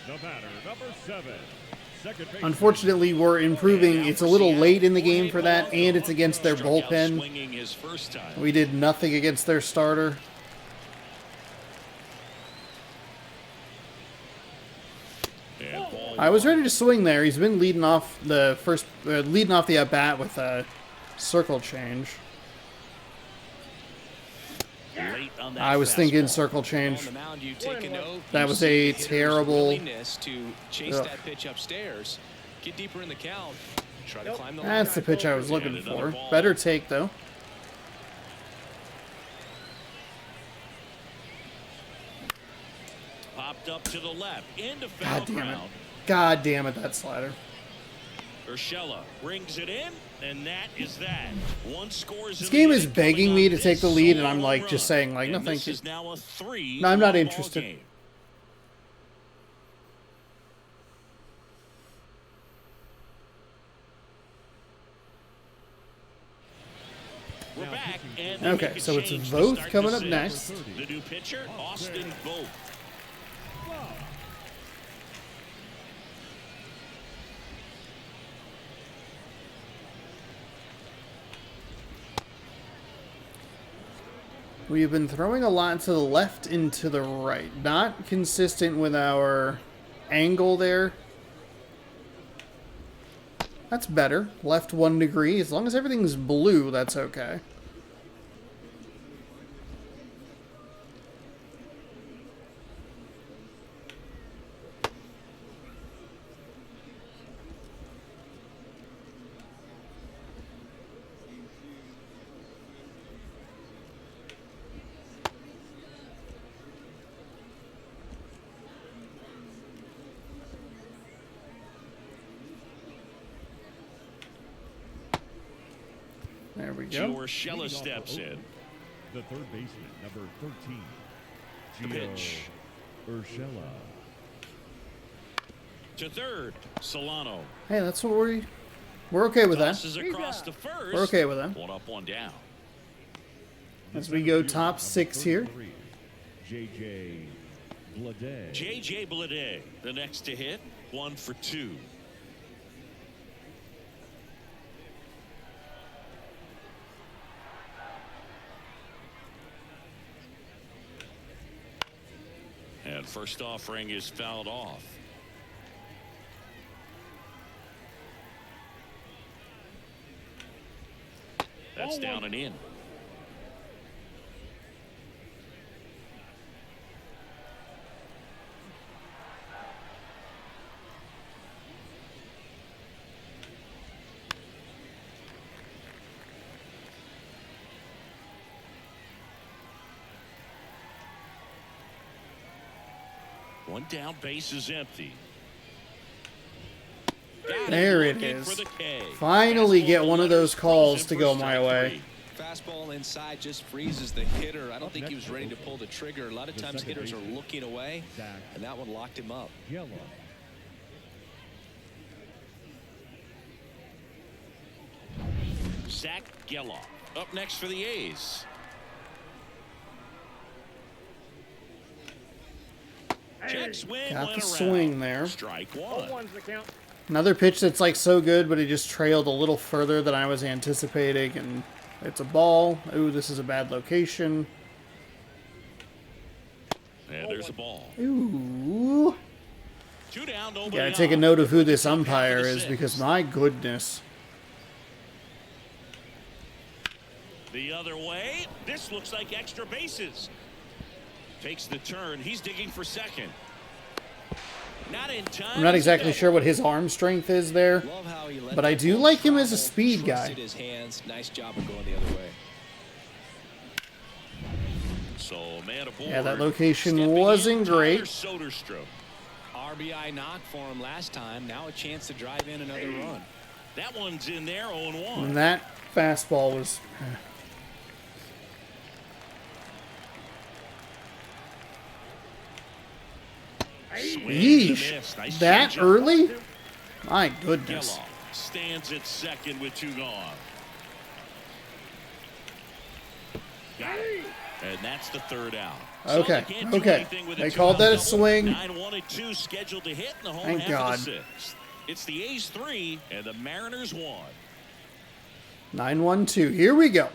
The batter, number 7. Second baseman. Unfortunately, we're improving. It's a little late in the game for that, and it's against their Struck out bullpen. swinging his first time. We did nothing against their starter. And ball I was ready to swing there. He's been leading off the at bat with a circle change. late on that I was fastball. thinking circle change. On the mound, you take a note. That You was see a the hitter's terrible- willingness to chase Ugh. that pitch upstairs, get deeper in the count, try to climb the line. That's the pitch I was looking for. Better take, though. Popped up to the left, into foul God damn it. ground. God damn it, that slider. Urshela brings it in, and that is that. One scores. This in the game is eighth, begging coming me on to take the this lead, and I'm solo like run. just saying like, no, And thank this you. is now a 3 No, I'm not ball interested. game. We're back, and they Okay, make a so it's change to Voth start coming the up sixth. next. The new pitcher, Austin Voth. We have been throwing a lot to the left and to the right. Not consistent with our angle there. That's better. Left 1 degree. As long as everything's blue, that's okay. There we go. Urshela steps in. The third baseman, number 13. The pitch. Urshela. To third, Solano. Hey, that's what we're okay with that. Tosses across the first. We're okay with that. 1 up, 1 down. As we go top 6 here. J.J. Blade. J.J. Blade, the next to hit, 1 for 2. And first offering is fouled off. That's down and in. One down, base is empty. There it Looking is. for the K. Finally Fastball get one of those delivers, calls in to for go my strike way. 3. Fastball inside just freezes the hitter. I don't think he was ready to pull the trigger. A lot of times hitters are looking away, and that one locked him up. Yellow. Zach Geloff up next for the A's. Check swing, Got went the around. swing there. Strike 1. 0-1's the count. Another pitch that's like so good, but it just trailed a little further than I was anticipating, and it's a ball. Ooh, this is a bad location. And there's a ball. Ooh. 2 down, nobody Gotta take a on. note of who this Top half umpire of the is, sixth. because my goodness. The other way. This looks like extra bases. Takes the turn. He's digging for second. Not in time. I'm not exactly sure what his arm strength is there. Love how he let But I that do ball like him as a travel, speed guy. trusted his hands. Nice job of going the other way. So man aboard. Yeah, that location Stepping wasn't in, great. Tyler Soderstrom. Our RBI knock for him last time. Now a chance to drive in another run. That one's in there, 0-1. And that fastball was... Yeesh. Nice That changeup. early? My goodness. Kellogg stands at second with 2 gone. Got it. And that's the 3rd out. So Okay, they can't do okay. anything with a They 2-out called that a double. swing. 9-1-2 scheduled to hit in the home Thank half God. of the 6th. It's the A's 3 and the Mariners 1. 9-1-2. Here we go.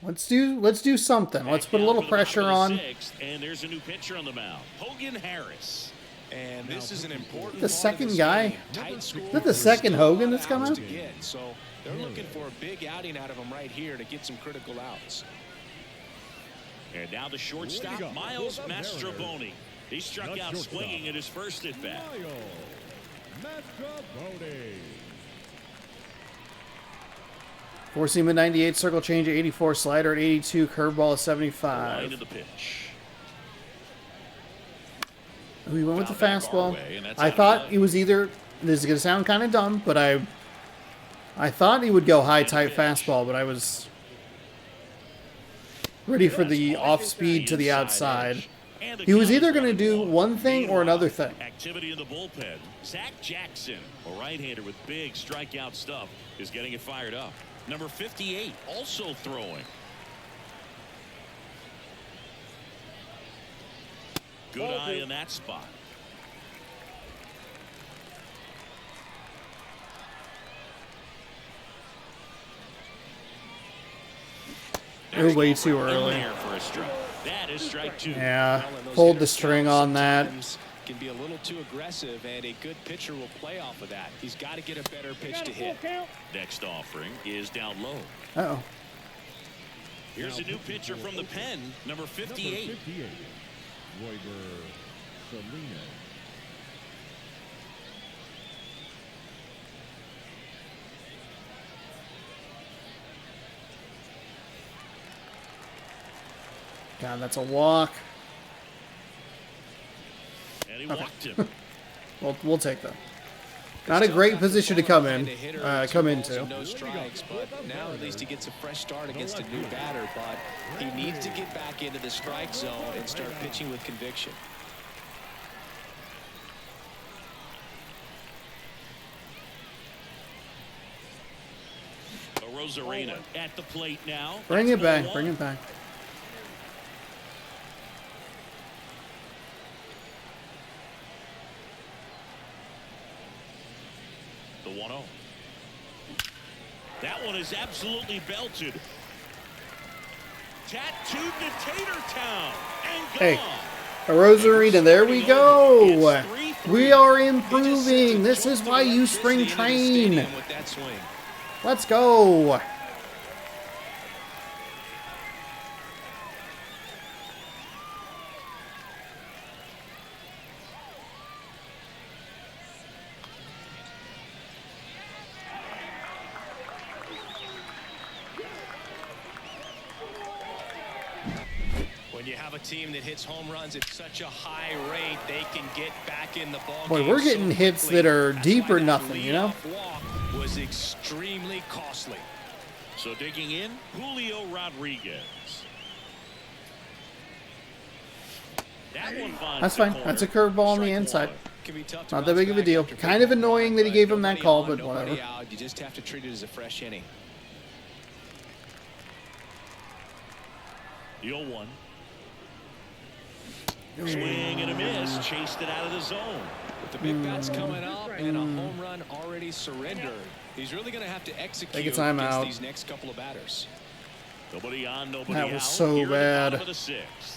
Let's do something. Let's put a little pressure on. And there's a new pitcher on the mound, Hogan Harris. And this is an important The part of second this guy? game. Tight score. Is that the second Hogan that's come outs out? to get. So they're looking for a big outing out of him right here to get some critical outs. And now the shortstop, Miles Mastrobuoni. He struck out swinging in his first at bat. Mastrobuoni. Four seam at 98, circle change at 84, slider at 82, curveball at 75. Line of the pitch. We went with the Foul back our fastball. way, and that's I out of thought play. it was either, this is going to sound kind of dumb, but I thought he would go high tight fastball, but I was ready for the off speed to the outside. He was either going to do one thing or another thing. Activity in the bullpen. Zach Jackson, a right-hander with big strikeout stuff, is getting it fired up. Number 58 also throwing. Good eye in that spot. They're way too In early. there for a strike. That is strike 2. Yeah, Well, and those pulled the hitter string counts on that. sometimes can be a little too aggressive, and a good pitcher will play off of that. He's got to get a better pitch to hit. Next offering is down low. Uh-oh. Here's a new pitcher from the pen, number 58. Number 58. Royber Salinas. God, that's a walk. And he walked him. We'll take that. Not a great position to come in, come into. No strikes, but now at least he gets a fresh start against a new batter. But he needs to get back into the strike zone and start pitching with conviction. Rosarina at the plate now. Bring That's it back. 1-1. Bring it back. The 1-0. That one is absolutely belted. Tattooed to Tatertown and gone. Hey, a Rosarina, there we go. We are improving. This is why you spring train. With that swing. Let's go. When you have a team that hits home runs at such a high rate, they can get back in the ball Boy, game we're so getting hits quickly. that are That's deep why or that nothing, you know? leadoff walk was extremely costly. So digging in, Julio Rodriguez. That one finds That's the fine. corner. That's a curveball on the Strike inside. one. Can be tough to Not that bounce big of a back deal. after Kind of picking annoying that he gave him that nobody call, on, but nobody whatever. out. You just have to treat it as a fresh inning. The 0-1. Swing and a miss. Chased it out of the zone. With the big bats coming up and a home run already surrendered, he's really going to have to execute Take a timeout. against these next couple of batters. Nobody on, nobody That out. was so Here in the bad. bottom of the 6th.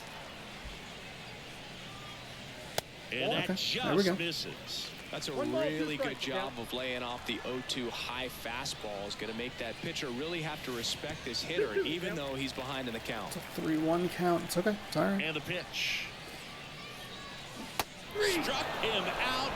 And that Okay, there we go. just misses. That's a really good job of laying off the 0-2 high fastball. Is going to make that pitcher really have to respect this hitter, even though he's behind in the count. 3-1 count. It's okay. It's all right. And the pitch. Struck him out.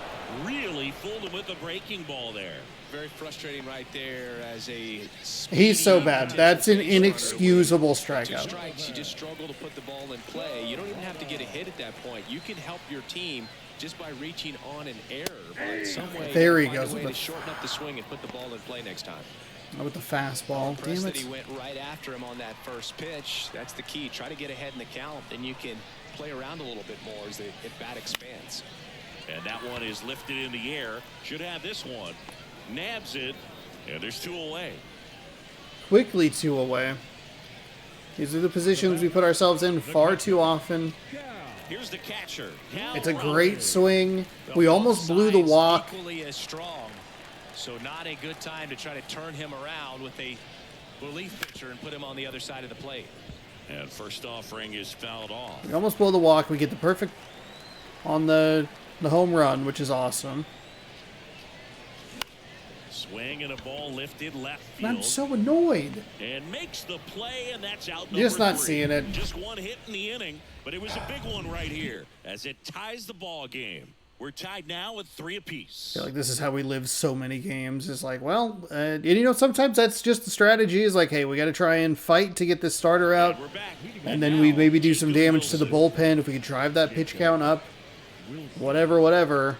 Really fooled him with the breaking ball there. Very frustrating right there as a He's so speedy bad. That's an potential base runner. inexcusable Two strikeout. strikes, you just struggle to put the ball in play. You don't even have to get a hit at that point. You can help your team just by reaching on an error. But some way, there he find goes a way with to shorten up the swing and put the ball in play next time. with the fastball. Damn That it. he went right after him on that first pitch. That's the key. Try to get ahead in the count, then you can play around a little bit more as the at-bat expands. And that one is lifted in the air. Should have this one. Nabs it. And there's 2 away. Quickly 2 away. These are the positions we put ourselves in far too often. Here's the catcher. It's a great swing. We almost blew the walk. Equally as strong. So not a good time to try to turn him around with a relief pitcher and put him on the other side of the plate. And first offering is fouled off. We almost blow the walk. We get the perfect on the home run, which is awesome. Swing and a ball lifted left field. I'm so annoyed. And makes the play, and that's out. Just not 3. seeing it. Just one hit in the inning, but it was a big one right here as it ties the ball game. We're tied now with 3 apiece. I feel like this is how we live so many games. It's like, well, and you know, sometimes that's just the strategy. Is like, hey, we got to try and fight to get this starter out, We're back. and then we maybe do some damage to the bullpen if we could drive that pitch count up. Whatever.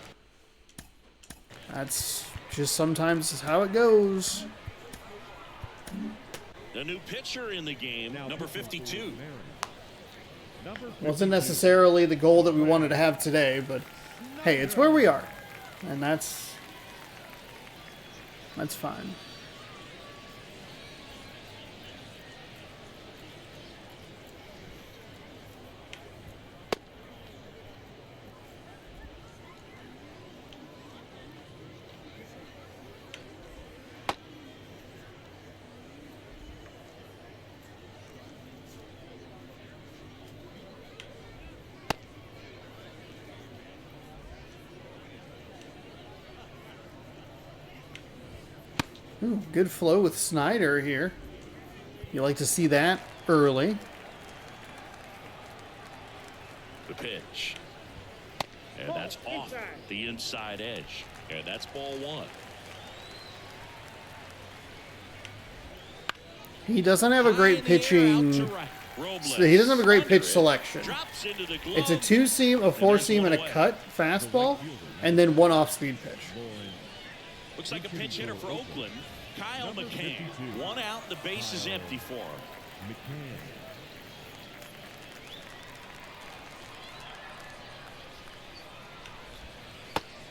That's just sometimes how it goes. The new pitcher in the game, number 52. Wasn't necessarily the goal that we wanted to have today, but hey, it's where we are, and that's fine. Ooh, good flow with Snyder here. You like to see that early. The pitch. And that's off the inside edge. And that's ball 1. He doesn't have a great pitching. He doesn't have a great pitch selection. It's a 2-seam, a 4-seam, and a cut fastball, and then 1 off-speed pitch. Looks like a pinch hitter for Oakland. Kyle McCann. 1 out, the base is empty for him.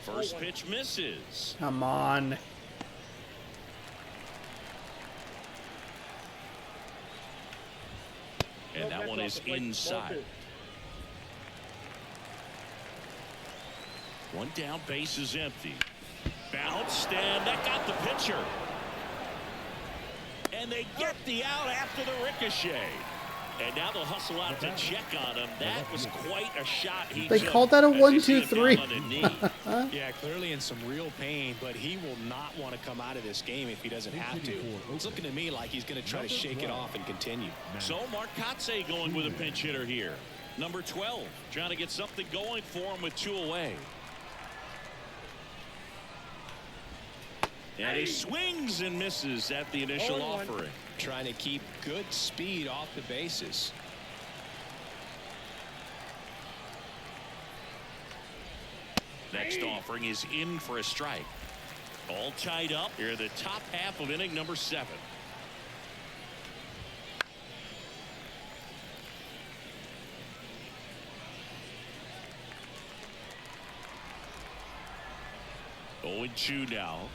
First pitch misses. Come on. And that one is inside. 1 down, base is empty. Bounced, and that got the pitcher. And they get the out after the ricochet. And now they'll hustle out to check on him. That was quite a shot he They took called that a as they 1, see 2, him 3. down on a knee. Yeah, clearly in some real pain, but he will not want to come out of this game if he doesn't have to. It's looking to me like he's going to try to shake it off and continue. So Marcotte going with a pinch hitter here. Number 12, trying to get something going for him with 2 away. And he swings and misses at the initial offering. Trying to keep good speed off the bases. Next offering is in for a strike. All tied up here, the top half of inning number 7. Oh, and 2 now.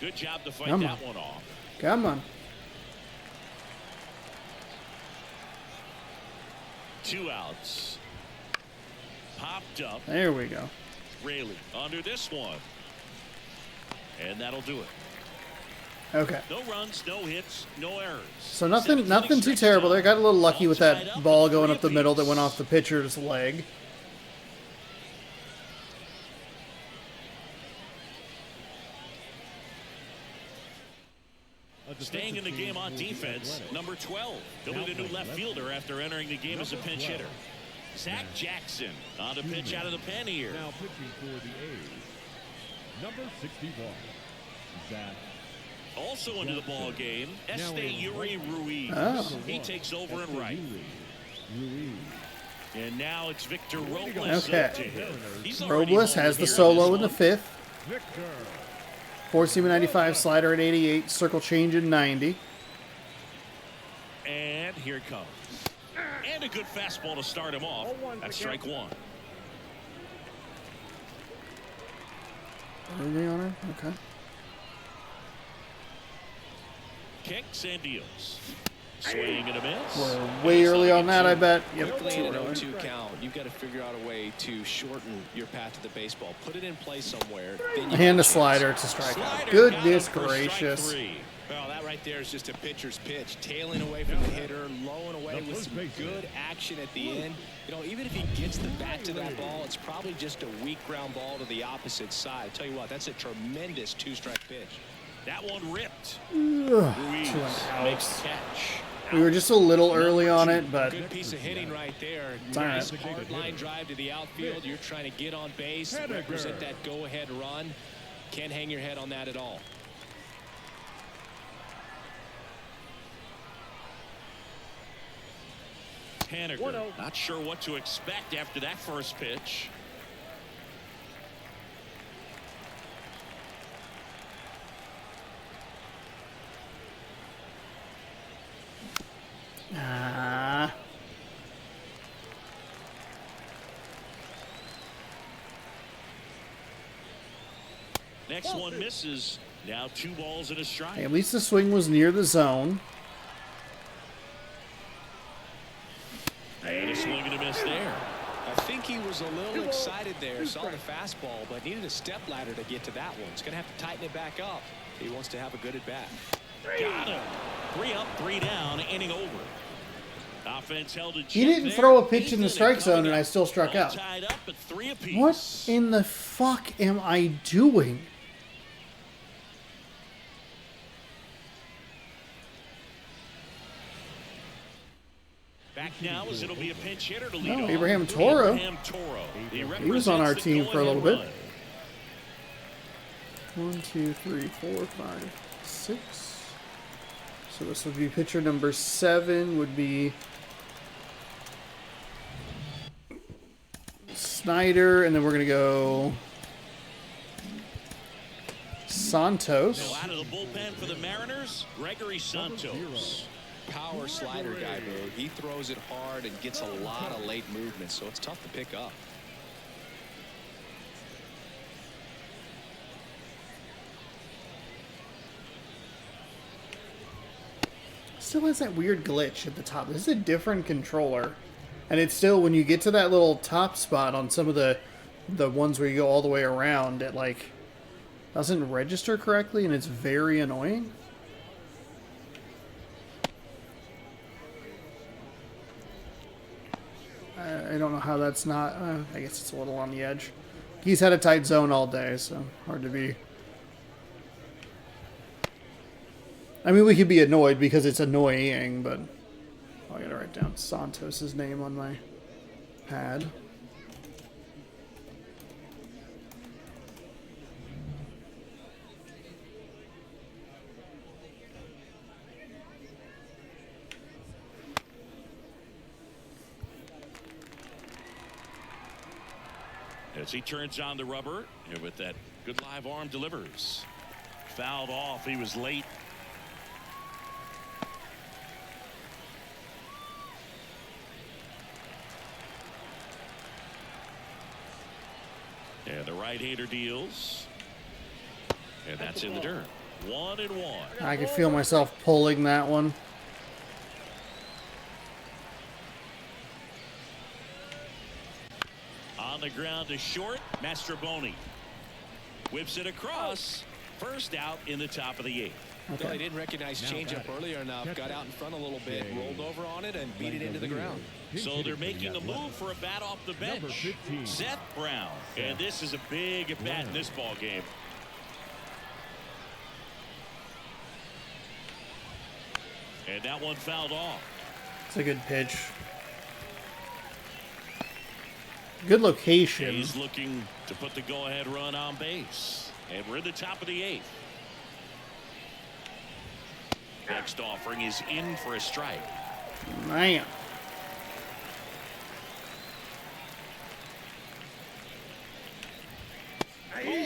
Good job to fight that one off. Come on. 2 outs. Popped up. There we go. Raley under this one. And that'll do it. Okay. No runs, no hits, no errors. So nothing too terrible there. Got a little lucky with that ball going up the middle that went off the pitcher's leg. Staying in the game on defense, number 12. He'll be the new left fielder after entering the game as a pinch hitter. Zach Jackson on a pitch out of the pen here. Now pitching for the A's, number 61, Zach. Also into the ball game, Yuri Ruiz. Oh. He takes over in right. Ruiz. And now it's Victor Robles. Okay. To hit. He's already Robles has homered the here solo in the this 5th. Victor. 4-seam at 95, slider at 88, circle change at 90. And here it comes. And a good fastball to start him off. That's strike one. Early on her? Okay. Kicks and deals. Swing and a miss. We're way early on that, I bet. Yep. Quickly in an 0-2 count, you've got to figure out a way to shorten your path to the baseball. Put it in play somewhere. Then you And have a chance. slider to strike out. Slider Goodness got him for strike gracious. 3. Well, that right there is just a pitcher's pitch. Tailing away from the hitter, lowing away with some good action at the end. You know, even if he gets the bat to that ball, it's probably just a weak ground ball to the opposite side. I tell you what, that's a tremendous 2-strike pitch. That one ripped. Ugh, Ruiz 2 and makes outs. the catch. We were just a little early on it, but Good piece of hitting right there. It's all right. Nice hard line drive to the outfield. You're trying to get on base, represent that go-ahead run. Can't hang your head on that at all. Haniger, not sure what to expect after that first pitch. Next one misses. Now 2 balls and a strike. hey, at least the swing was near the zone. And a swing and a miss there. I think he was a little excited there, saw the fastball, but needed a step ladder to get to that one. He's going to have to tighten it back up if he wants to have a good at bat. Got him. 3 up, 3 down, inning over. Offense held a He didn't throw a pitch in the strike zone, and I still struck out. Tied up at 3 apiece. What in the fuck am I doing? Back now as it'll be a pinch hitter to lead No, off. Abraham Toro. Abraham Toro. He was on our represents the team for a little go-ahead bit. run. 1, 2, 3, 4, 5, 6. So this would be pitcher number 7 would be Snyder, and then we're gonna go Santos. So out of the bullpen for the Mariners, Gregory Santos. Power slider guy, bro. He throws it hard and gets a lot of late movement, so it's tough to pick up. Still has that weird glitch at the top. This is a different controller, and it's still, when you get to that little top spot on some of the ones where you go all the way around, it like doesn't register correctly, and it's very annoying. I don't know how that's not. I guess it's a little on the edge. He's had a tight zone all day, so hard to be. I mean, we could be annoyed because it's annoying, but I gotta write down Santos' name on my pad. As he turns on the rubber, and with that good live arm delivers. Fouled off. He was late. And the right-hander deals. And that's in the dirt. 1-1. I could feel myself pulling that one. On the ground to short, Mastroboni whips it across. First out in the top of the 8th. Well, they didn't recognize changeup earlier enough, got out in front a little bit, rolled over on it, and beat it into the ground. So they're making a move for a bat off the bench. Seth Brown. And this is a big at bat in this ball game. And that one fouled off. It's a good pitch. Good location. He's looking to put the go-ahead run on base. And we're in the top of the 8th. Next offering is in for a strike. Man.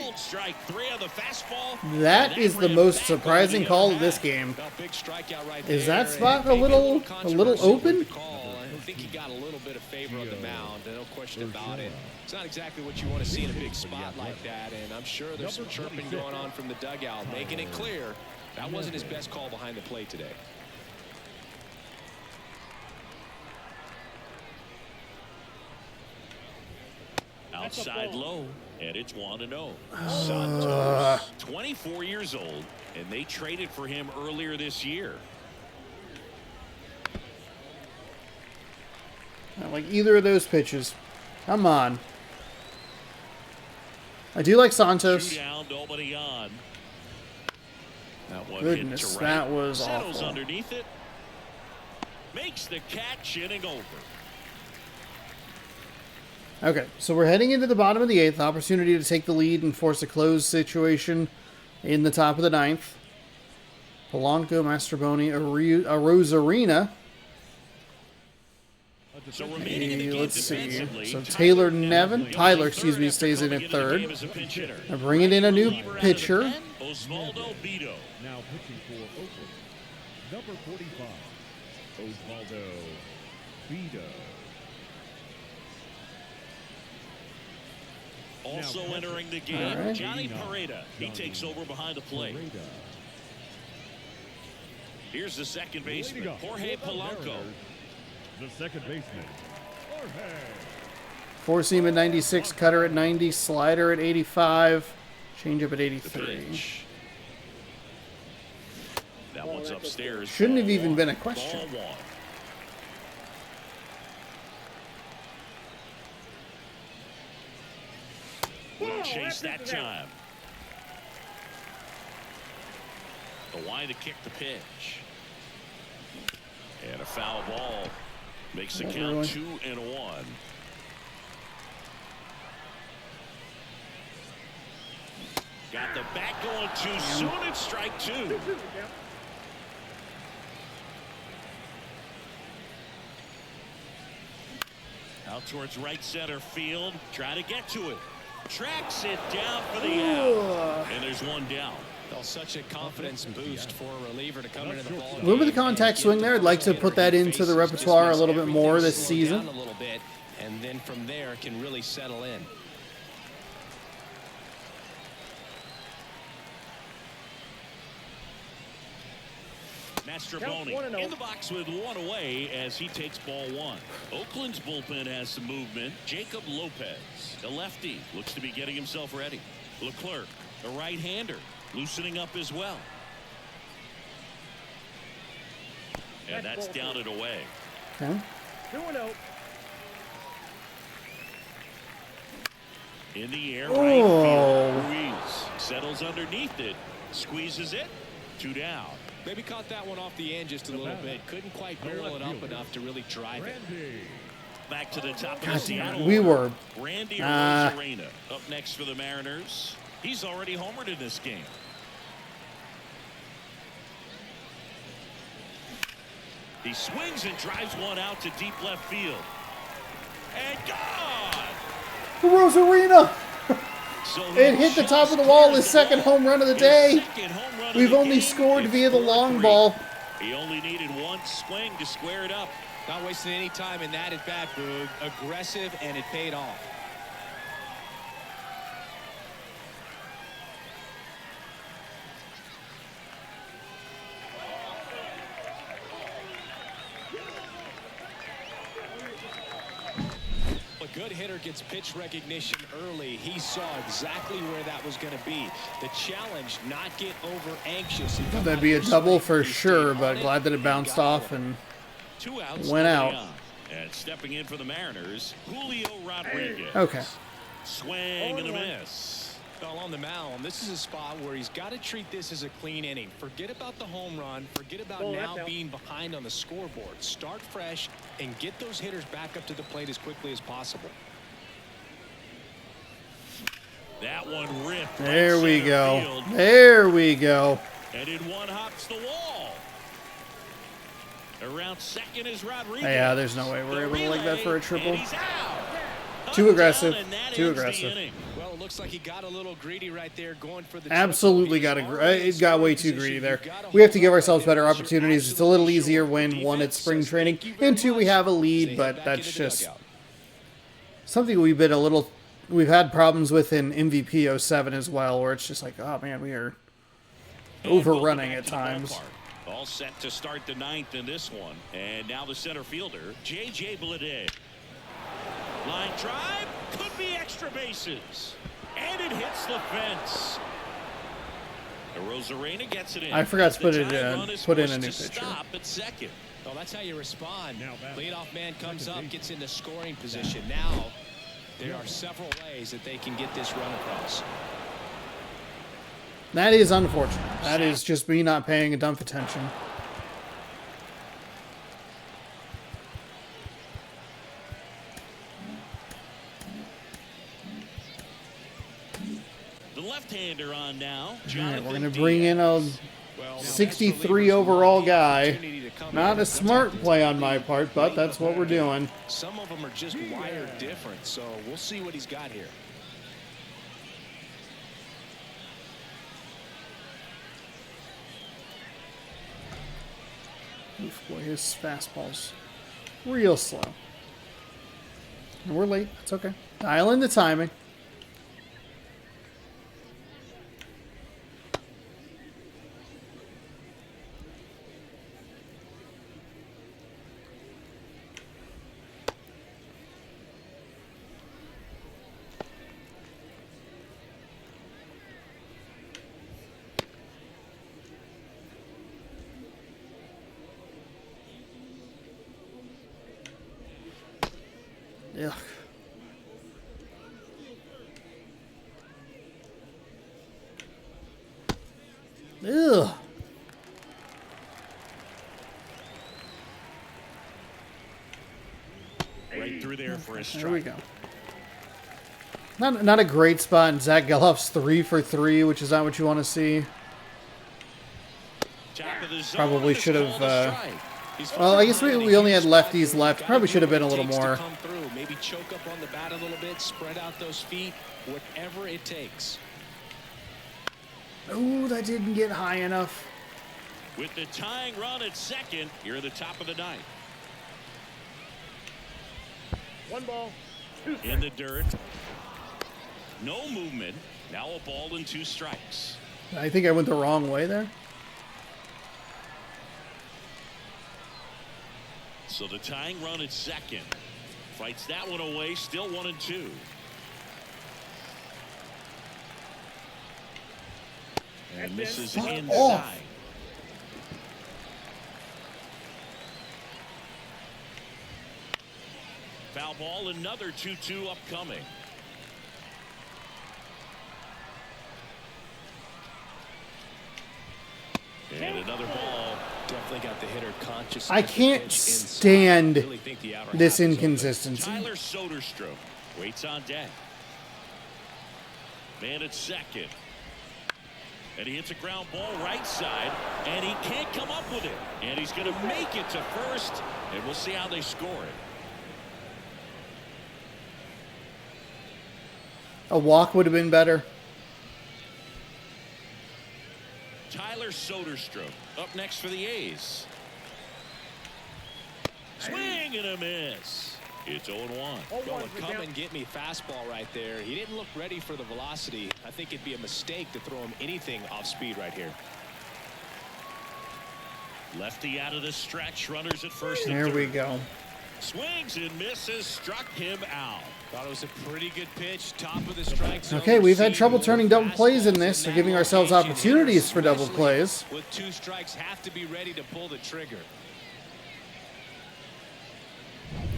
Called strike 3 on the fastball. That is the most surprising call of this game. Big strikeout right Is there, that spot and a maybe little controversy open? with the call. I think he got a little bit of favor on the mound, no question about it. It's not exactly what you want to see in a big spot like that, and I'm sure there's some chirping going on from the dugout, making it clear that wasn't his best call behind the plate today. Outside low, and it's 1-0. Santos, 24 years old, and they traded for him earlier this year. I don't like either of those pitches. Come on. I do like Santos. 2 down, nobody on. That one Goodness, hit to right. that was Settles awful. underneath it. Makes the catch, inning over. Okay, so we're heading into the bottom of the 8th. Opportunity to take the lead and force a close situation in the top of the 9th. Polanco, Mastroboni, Rosarina. So remaining in the game Let's see. defensively, So Tyler excuse me, stays in at third. I'm bringing in a new pitcher. Osvaldo Bido. Now pitching for Oakland, number 45, Osvaldo Bido. Also entering the game, All right. Johnny Pareda. He takes over behind the plate. Here's the second baseman, Jorge Polanco. The second baseman, Jorge. Four seam at 96, cutter at 90, slider at 85, changeup at 83. That one's upstairs. Shouldn't have Ball even one. been a question. Ball one. We'll chase that time. The line to kick the pitch. And a foul ball. Makes the Not count really. 2-1. Got the bat going too soon. It's strike 2. Out towards right center field. Try to get to it. Tracks it down for the out. And there's one down. Well, such a confidence boost for a reliever to come into the ball. A little bit of contact swing there. I'd like to put that into the repertoire a little bit more this season. A little bit, and then from there can really settle in. Mastroboni in the box with one away as he takes ball 1. Oakland's bullpen has some movement. Jacob Lopez, a lefty, looks to be getting himself ready. Leclerc, a right-hander, loosening up as well. And that's down and away. Okay. 2-0. In the air, Oh. right field. Ruiz settles underneath it, squeezes it, 2 down. Maybe caught that one off the end just a little bit. Couldn't quite barrel it up enough to really drive it. Back to the top of the Seattle. We were. Randy Arozarena up next for the Mariners. He's already homered in this game. He swings and drives one out to deep left field. And gone! Rosarina! So It hit the top of the wall, his second home run of the day. We've only scored via the long ball. He only needed one swing to square it up. Not wasting any time in that at bat, Boog. Aggressive, and it paid off. A good hitter gets pitch recognition early. He saw exactly where that was going to be. The challenge, not get over anxious. That'd be a double for sure, but glad that it bounced off and 2 outs, went out. And stepping in for the Mariners, Julio Rodriguez. Okay. Swing and a miss. Well, on the mound, this is a spot where he's got to treat this as a clean inning. Forget about the home run. Forget about now being behind on the scoreboard. Start fresh and get those hitters back up to the plate as quickly as possible. That one ripped. There right we center go. field. There we go. And in one hops the wall. Around second is Rodriguez. Yeah, there's no way we're able to like that for a triple. And he's out. Too aggressive. And that Too ends the aggressive. inning. Well, it looks like he got a little greedy right there, going for the Absolutely it got way too greedy there. We have to give ourselves better opportunities. It's a little easier when, one, it's spring training, and two, we have a lead, but that's just something we've had problems with in MVP 07 as well, where it's just like, oh man, we are overrunning at times. All set to start the ninth in this one. And now the center fielder, J.J. Bleday. Line drive, could be extra bases. And it hits the fence. Rosarena gets it in. I forgot to put in a new pitcher. Stop at second. Well, that's how you respond. Leadoff man comes up, gets into scoring position. Now, there are several ways that they can get this run across. That is unfortunate. That is just me not paying enough attention. The left-hander on now. All right, we're going to bring in a 63 overall guy. Not a smart play on my part, but that's what we're doing. Some of them are just wired different, so we'll see what he's got here. Oof, boy, his fastball's real slow. And we're late. That's okay. Dial in the timing. Ugh. Ugh. Right through there for a strike. There we go. Not a great spot. And Zach Gelof's 3 for 3, which is not what you want to see. Probably should have. Well, I guess we only had lefties left. Probably should have been a little more. Maybe choke up on the bat a little bit, spread out those feet, whatever it takes. Oh, that didn't get high enough. With the tying run at second, here at the top of the ninth. 1 ball. In the dirt. No movement. Now a ball and 2 strikes. I think I went the wrong way there. So the tying run at second. Fights that one away. Still 1 and 2. And misses inside. Foul ball, another 2-2 upcoming. And another ball. Definitely got the hitter conscious. I can't stand this inconsistency. Tyler Soderstrom waits on deck. Man at second. And he hits a ground ball right side, and he can't come up with it. And he's going to make it to first, and we'll see how they score it. A walk would have been better. Tyler Soderstrom up next for the A's. Swing and a miss. It's 0-1. Well, come and get me fastball right there. He didn't look ready for the velocity. I think it'd be a mistake to throw him anything off speed right here. Lefty out of the stretch. Runners at first. There we go. Swings and misses. Struck him out. Thought it was a pretty good pitch. Top of the strike zone. Okay, we've had trouble turning double plays in this, so giving ourselves opportunities for double plays. With 2 strikes, have to be ready to pull the trigger.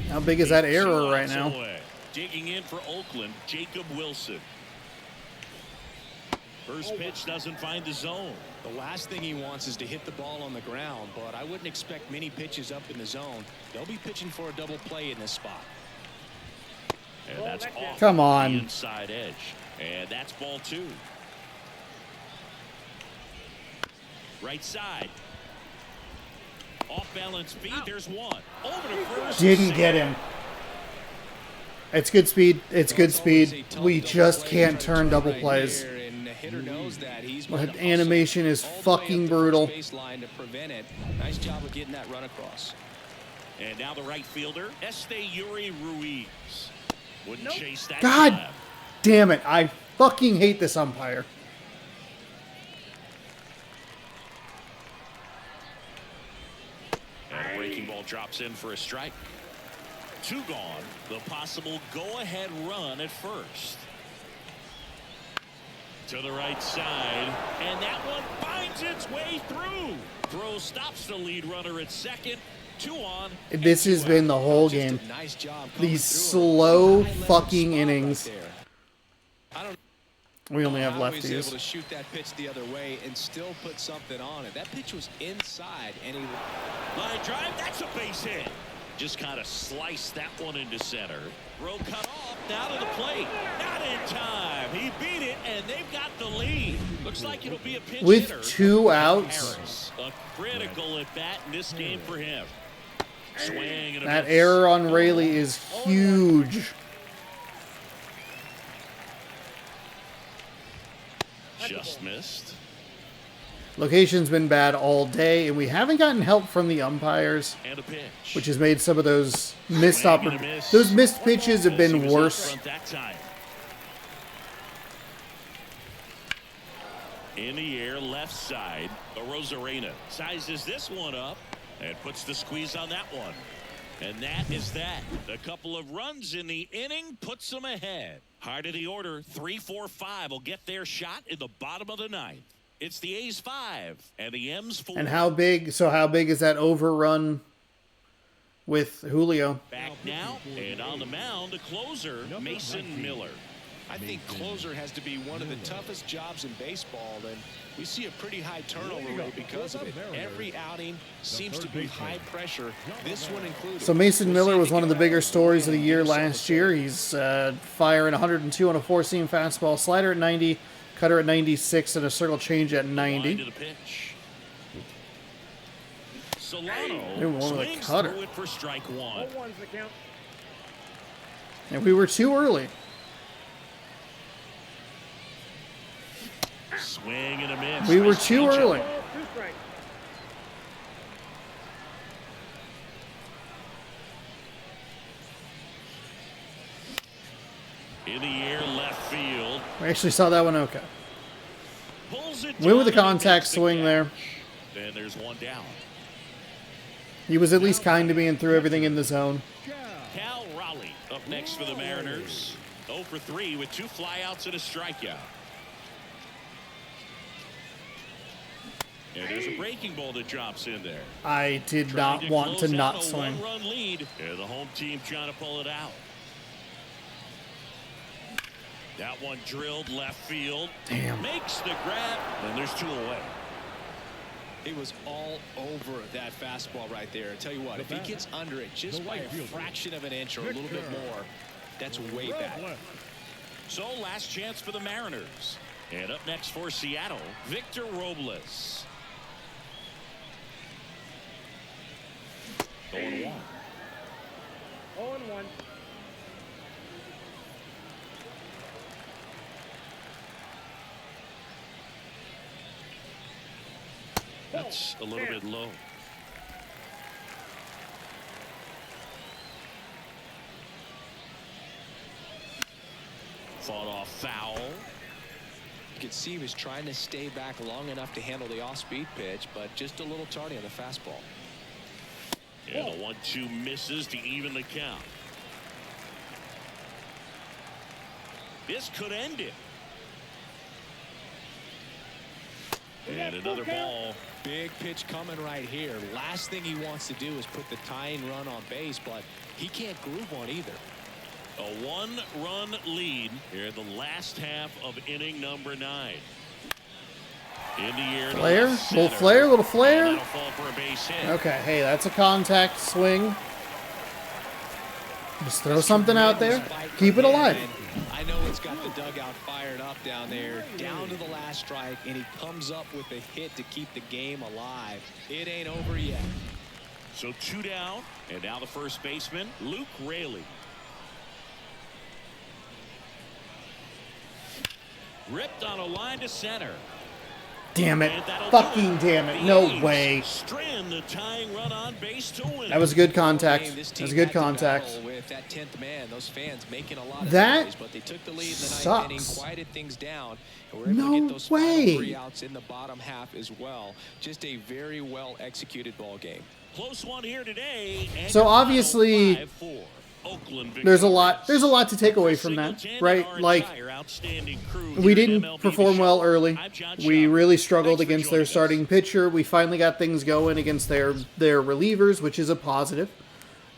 How big is that error right now? Digging in for Oakland, Jacob Wilson. First pitch doesn't find the zone. The last thing he wants is to hit the ball on the ground, but I wouldn't expect many pitches up in the zone. They'll be pitching for a double play in this spot. And that's off Come on. the inside edge. And that's ball 2. Right side. Off balance feet. There's one. Over to first. Didn't get him. It's good speed. It's good speed. We just can't turn double plays. But animation is fucking brutal. Nice job of getting that run across. And now the right fielder, Yuri Ruiz. Wouldn't chase that. God time. damn it. I fucking hate this umpire. And a breaking ball drops in for a strike. 2 gone. The possible go-ahead run at first. To the right side. And that one finds its way through. Throw stops the lead runner at second. 2 on. This has been the whole game. Nice job. These slow fucking innings. We only have He was able lefties. to shoot that pitch the other way and still put something on it. That pitch was inside, and he Line drive. That's a base hit. Just kind of sliced that one into center. Throw cut off. Now to the plate. Not in time. He beat it, and they've got the lead. Looks like it'll be a pinch With hitter. 2 outs. Harris, a critical at bat in this game for him. Swing and a That miss. error on Rayleigh is huge. Just missed. Location's been bad all day, and we haven't gotten help from the umpires, And a pitch. which has made some of those missed Swing and a miss. those missed pitches have He been was out worse. front that time. In the air, left side. Rosarena sizes this one up and puts the squeeze on that one. And that is that. A couple of runs in the inning puts them ahead. Heart of the order, 3-4-5 will get their shot in the bottom of the ninth. It's the A's 5 and the M's 4. And how big is that overrun with Julio? Back now, and on the mound, the closer, Mason Miller. I think closer has to be one of the toughest jobs in baseball, and we see a pretty high turnover rate because of it. Every outing seems to be high pressure, this one included. So Mason Miller was one of the bigger stories of the year last year. He's firing 102 on a 4-seam fastball, slider at 90, cutter at 96, and a circle change at Line 90. to the pitch. Solano They won with a swings cutter. through it for strike 1. 0-1's the count. And we were too early. Swing and a miss. We were Nice too changeup. early. Ball, 2 strikes. In the air, left field. We actually saw that one okay. Pulls it Went with the down and contact makes the swing catch. there. And there's one down. He was at least kind to me and threw everything in the zone. Cal Raleigh up next for the Mariners. 0 for 3 with 2 flyouts and a strikeout. And there's a breaking ball that drops in there. I did Trying not want to close out not a swing. one-run lead. And the home team trying to pull it out. That one drilled left field. Damn. Makes the grab. And there's 2 away. He was all over that fastball right there. I tell you what, if he gets under it just by a fraction of an inch or a little bit more, that's way back. So last chance for the Mariners. And up next for Seattle, Victor Robles. 0-1. 0-1. That's a little bit low. Fought off foul. You could see he was trying to stay back long enough to handle the off-speed pitch, but just a little tardy on the fastball. And the 1-2 misses to even the count. This could end it. And another ball. Big pitch coming right here. Last thing he wants to do is put the tying run on base, but he can't groove one either. A 1-run lead here in the last half of inning number 9. In the air. Flare? Little flare? Little flare? That'll fall for a base hit. Okay, hey, that's a contact swing. Just throw something out there. Keep it alive. I know it's got the dugout fired up down there, down to the last strike, and he comes up with a hit to keep the game alive. It ain't over yet. So 2 down, and now the first baseman, Luke Raley. Ripped on a line to center. Damn it. And that'll Fucking do it. damn it. The No A's way. strand the tying run on base to win. That was a good contact. This That was a team good had to contact. battle with that 10th man. Those fans making a lot of That noise, but they took the lead in the ninth sucks. inning, quieted things down, and were able No to get those way. final 3 outs in the bottom half as well. Just a very well executed ball game. Close one here today. And So your final obviously, 5-4. Oakland there's a victorious. lot to take away from that, right? Like, we didn't perform well early. We really struggled against their starting pitcher. We finally got things going against their relievers, which is a positive.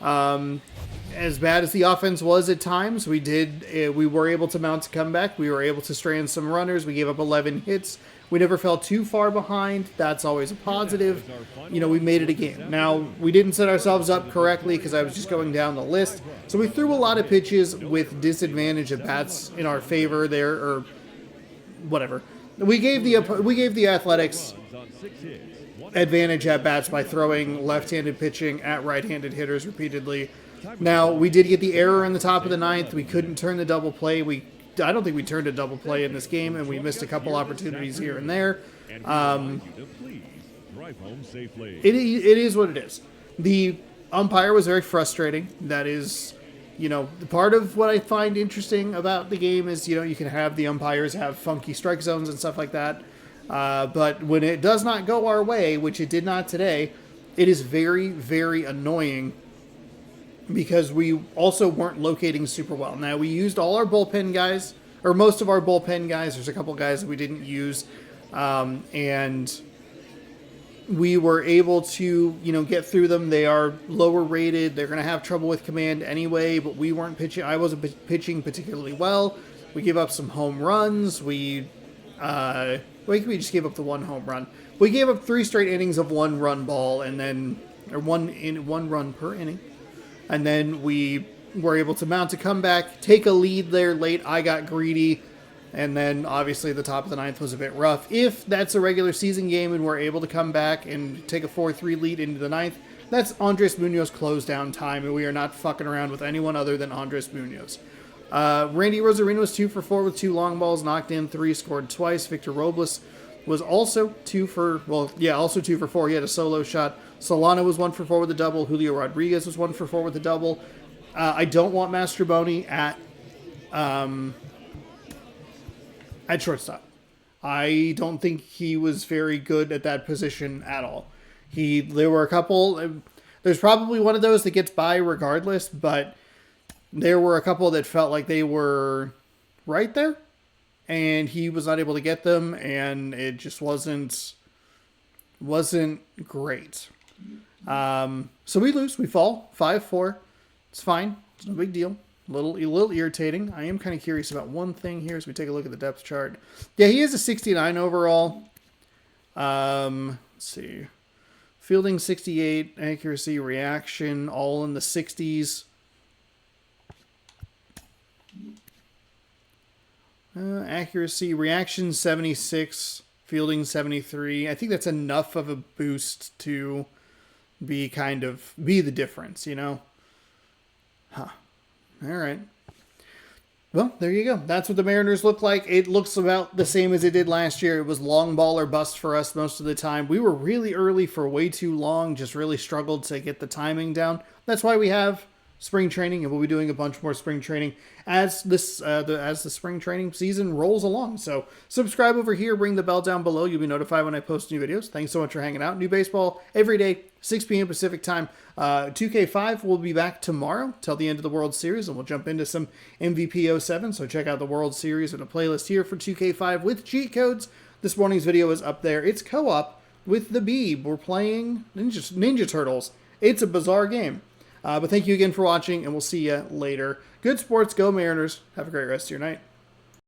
As bad as the offense was at times, we were able to mount a comeback. We were able to strand some runners. We gave up 11 hits. We never fell too far behind. That's always a positive. You know, we made it a game. Now, we didn't set ourselves up correctly because I was just going down the list. So we threw a lot of pitches with disadvantage at bats in our favor there, or whatever. We gave the Athletics advantage at bats by throwing left-handed pitching at right-handed hitters repeatedly. Now, we did get the error in the top of the ninth. We couldn't turn the double play. I don't think we turned a double play in this game, and we missed a couple opportunities here and there. It is what it is. The umpire was very frustrating. That is, you know, part of what I find interesting about the game is, you know, you can have the umpires have funky strike zones and stuff like that. But when it does not go our way, which it did not today, it is very, very annoying because we also weren't locating super well. Now, we used all our bullpen guys, or most of our bullpen guys. There's a couple guys that we didn't use, and we were able to, you know, get through them. They are lower rated. They're going to have trouble with command anyway, but we weren't pitching. I wasn't pitching particularly well. We gave up some home runs. We just gave up the one home run. We gave up 3 straight innings of 1-run ball, and then, or one run per inning. And then we were able to mount a comeback, take a lead there late. I got greedy. And then, obviously, the top of the ninth was a bit rough. If that's a regular season game and we're able to come back and take a 4-3 lead into the ninth, that's Andres Munoz close down time, and we are not fucking around with anyone other than Andres Munoz. Randy Rosarino was 2 for 4 with 2 long balls, knocked in 3, scored twice. Victor Robles was also 2 for 4. He had a solo shot. Solano was 1 for 4 with a double. Julio Rodriguez was 1 for 4 with a double. I don't want Mastroboni at shortstop. I don't think he was very good at that position at all. There were a couple. There's probably one of those that gets by regardless, but there were a couple that felt like they were right there, and he was not able to get them, and it just wasn't great. So we lose. We fall 5-4. It's fine. It's no big deal. A little irritating. I am kind of curious about one thing here as we take a look at the depth chart. Yeah, he is a 69 overall. Let's see. Fielding 68, accuracy, reaction, all in the 60s. Accuracy, reaction 76, fielding 73. I think that's enough of a boost to be the difference, you know? Huh. All right. Well, there you go. That's what the Mariners look like. It looks about the same as it did last year. It was long ball or bust for us most of the time. We were really early for way too long, just really struggled to get the timing down. That's why we have spring training, and we'll be doing a bunch more spring training as the spring training season rolls along. So subscribe over here, ring the bell down below. You'll be notified when I post new videos. Thanks so much for hanging out. New baseball every day, 6 p.m. Pacific time. 2K5 will be back tomorrow till the end of the World Series, and we'll jump into some MVP 07. So check out the World Series and a playlist here for 2K5 with cheat codes. This morning's video is up there. It's co-op with the Beeb. We're playing Ninja Turtles. It's a bizarre game. But thank you again for watching, and we'll see you later. Good sports. Go Mariners. Have a great rest of your night.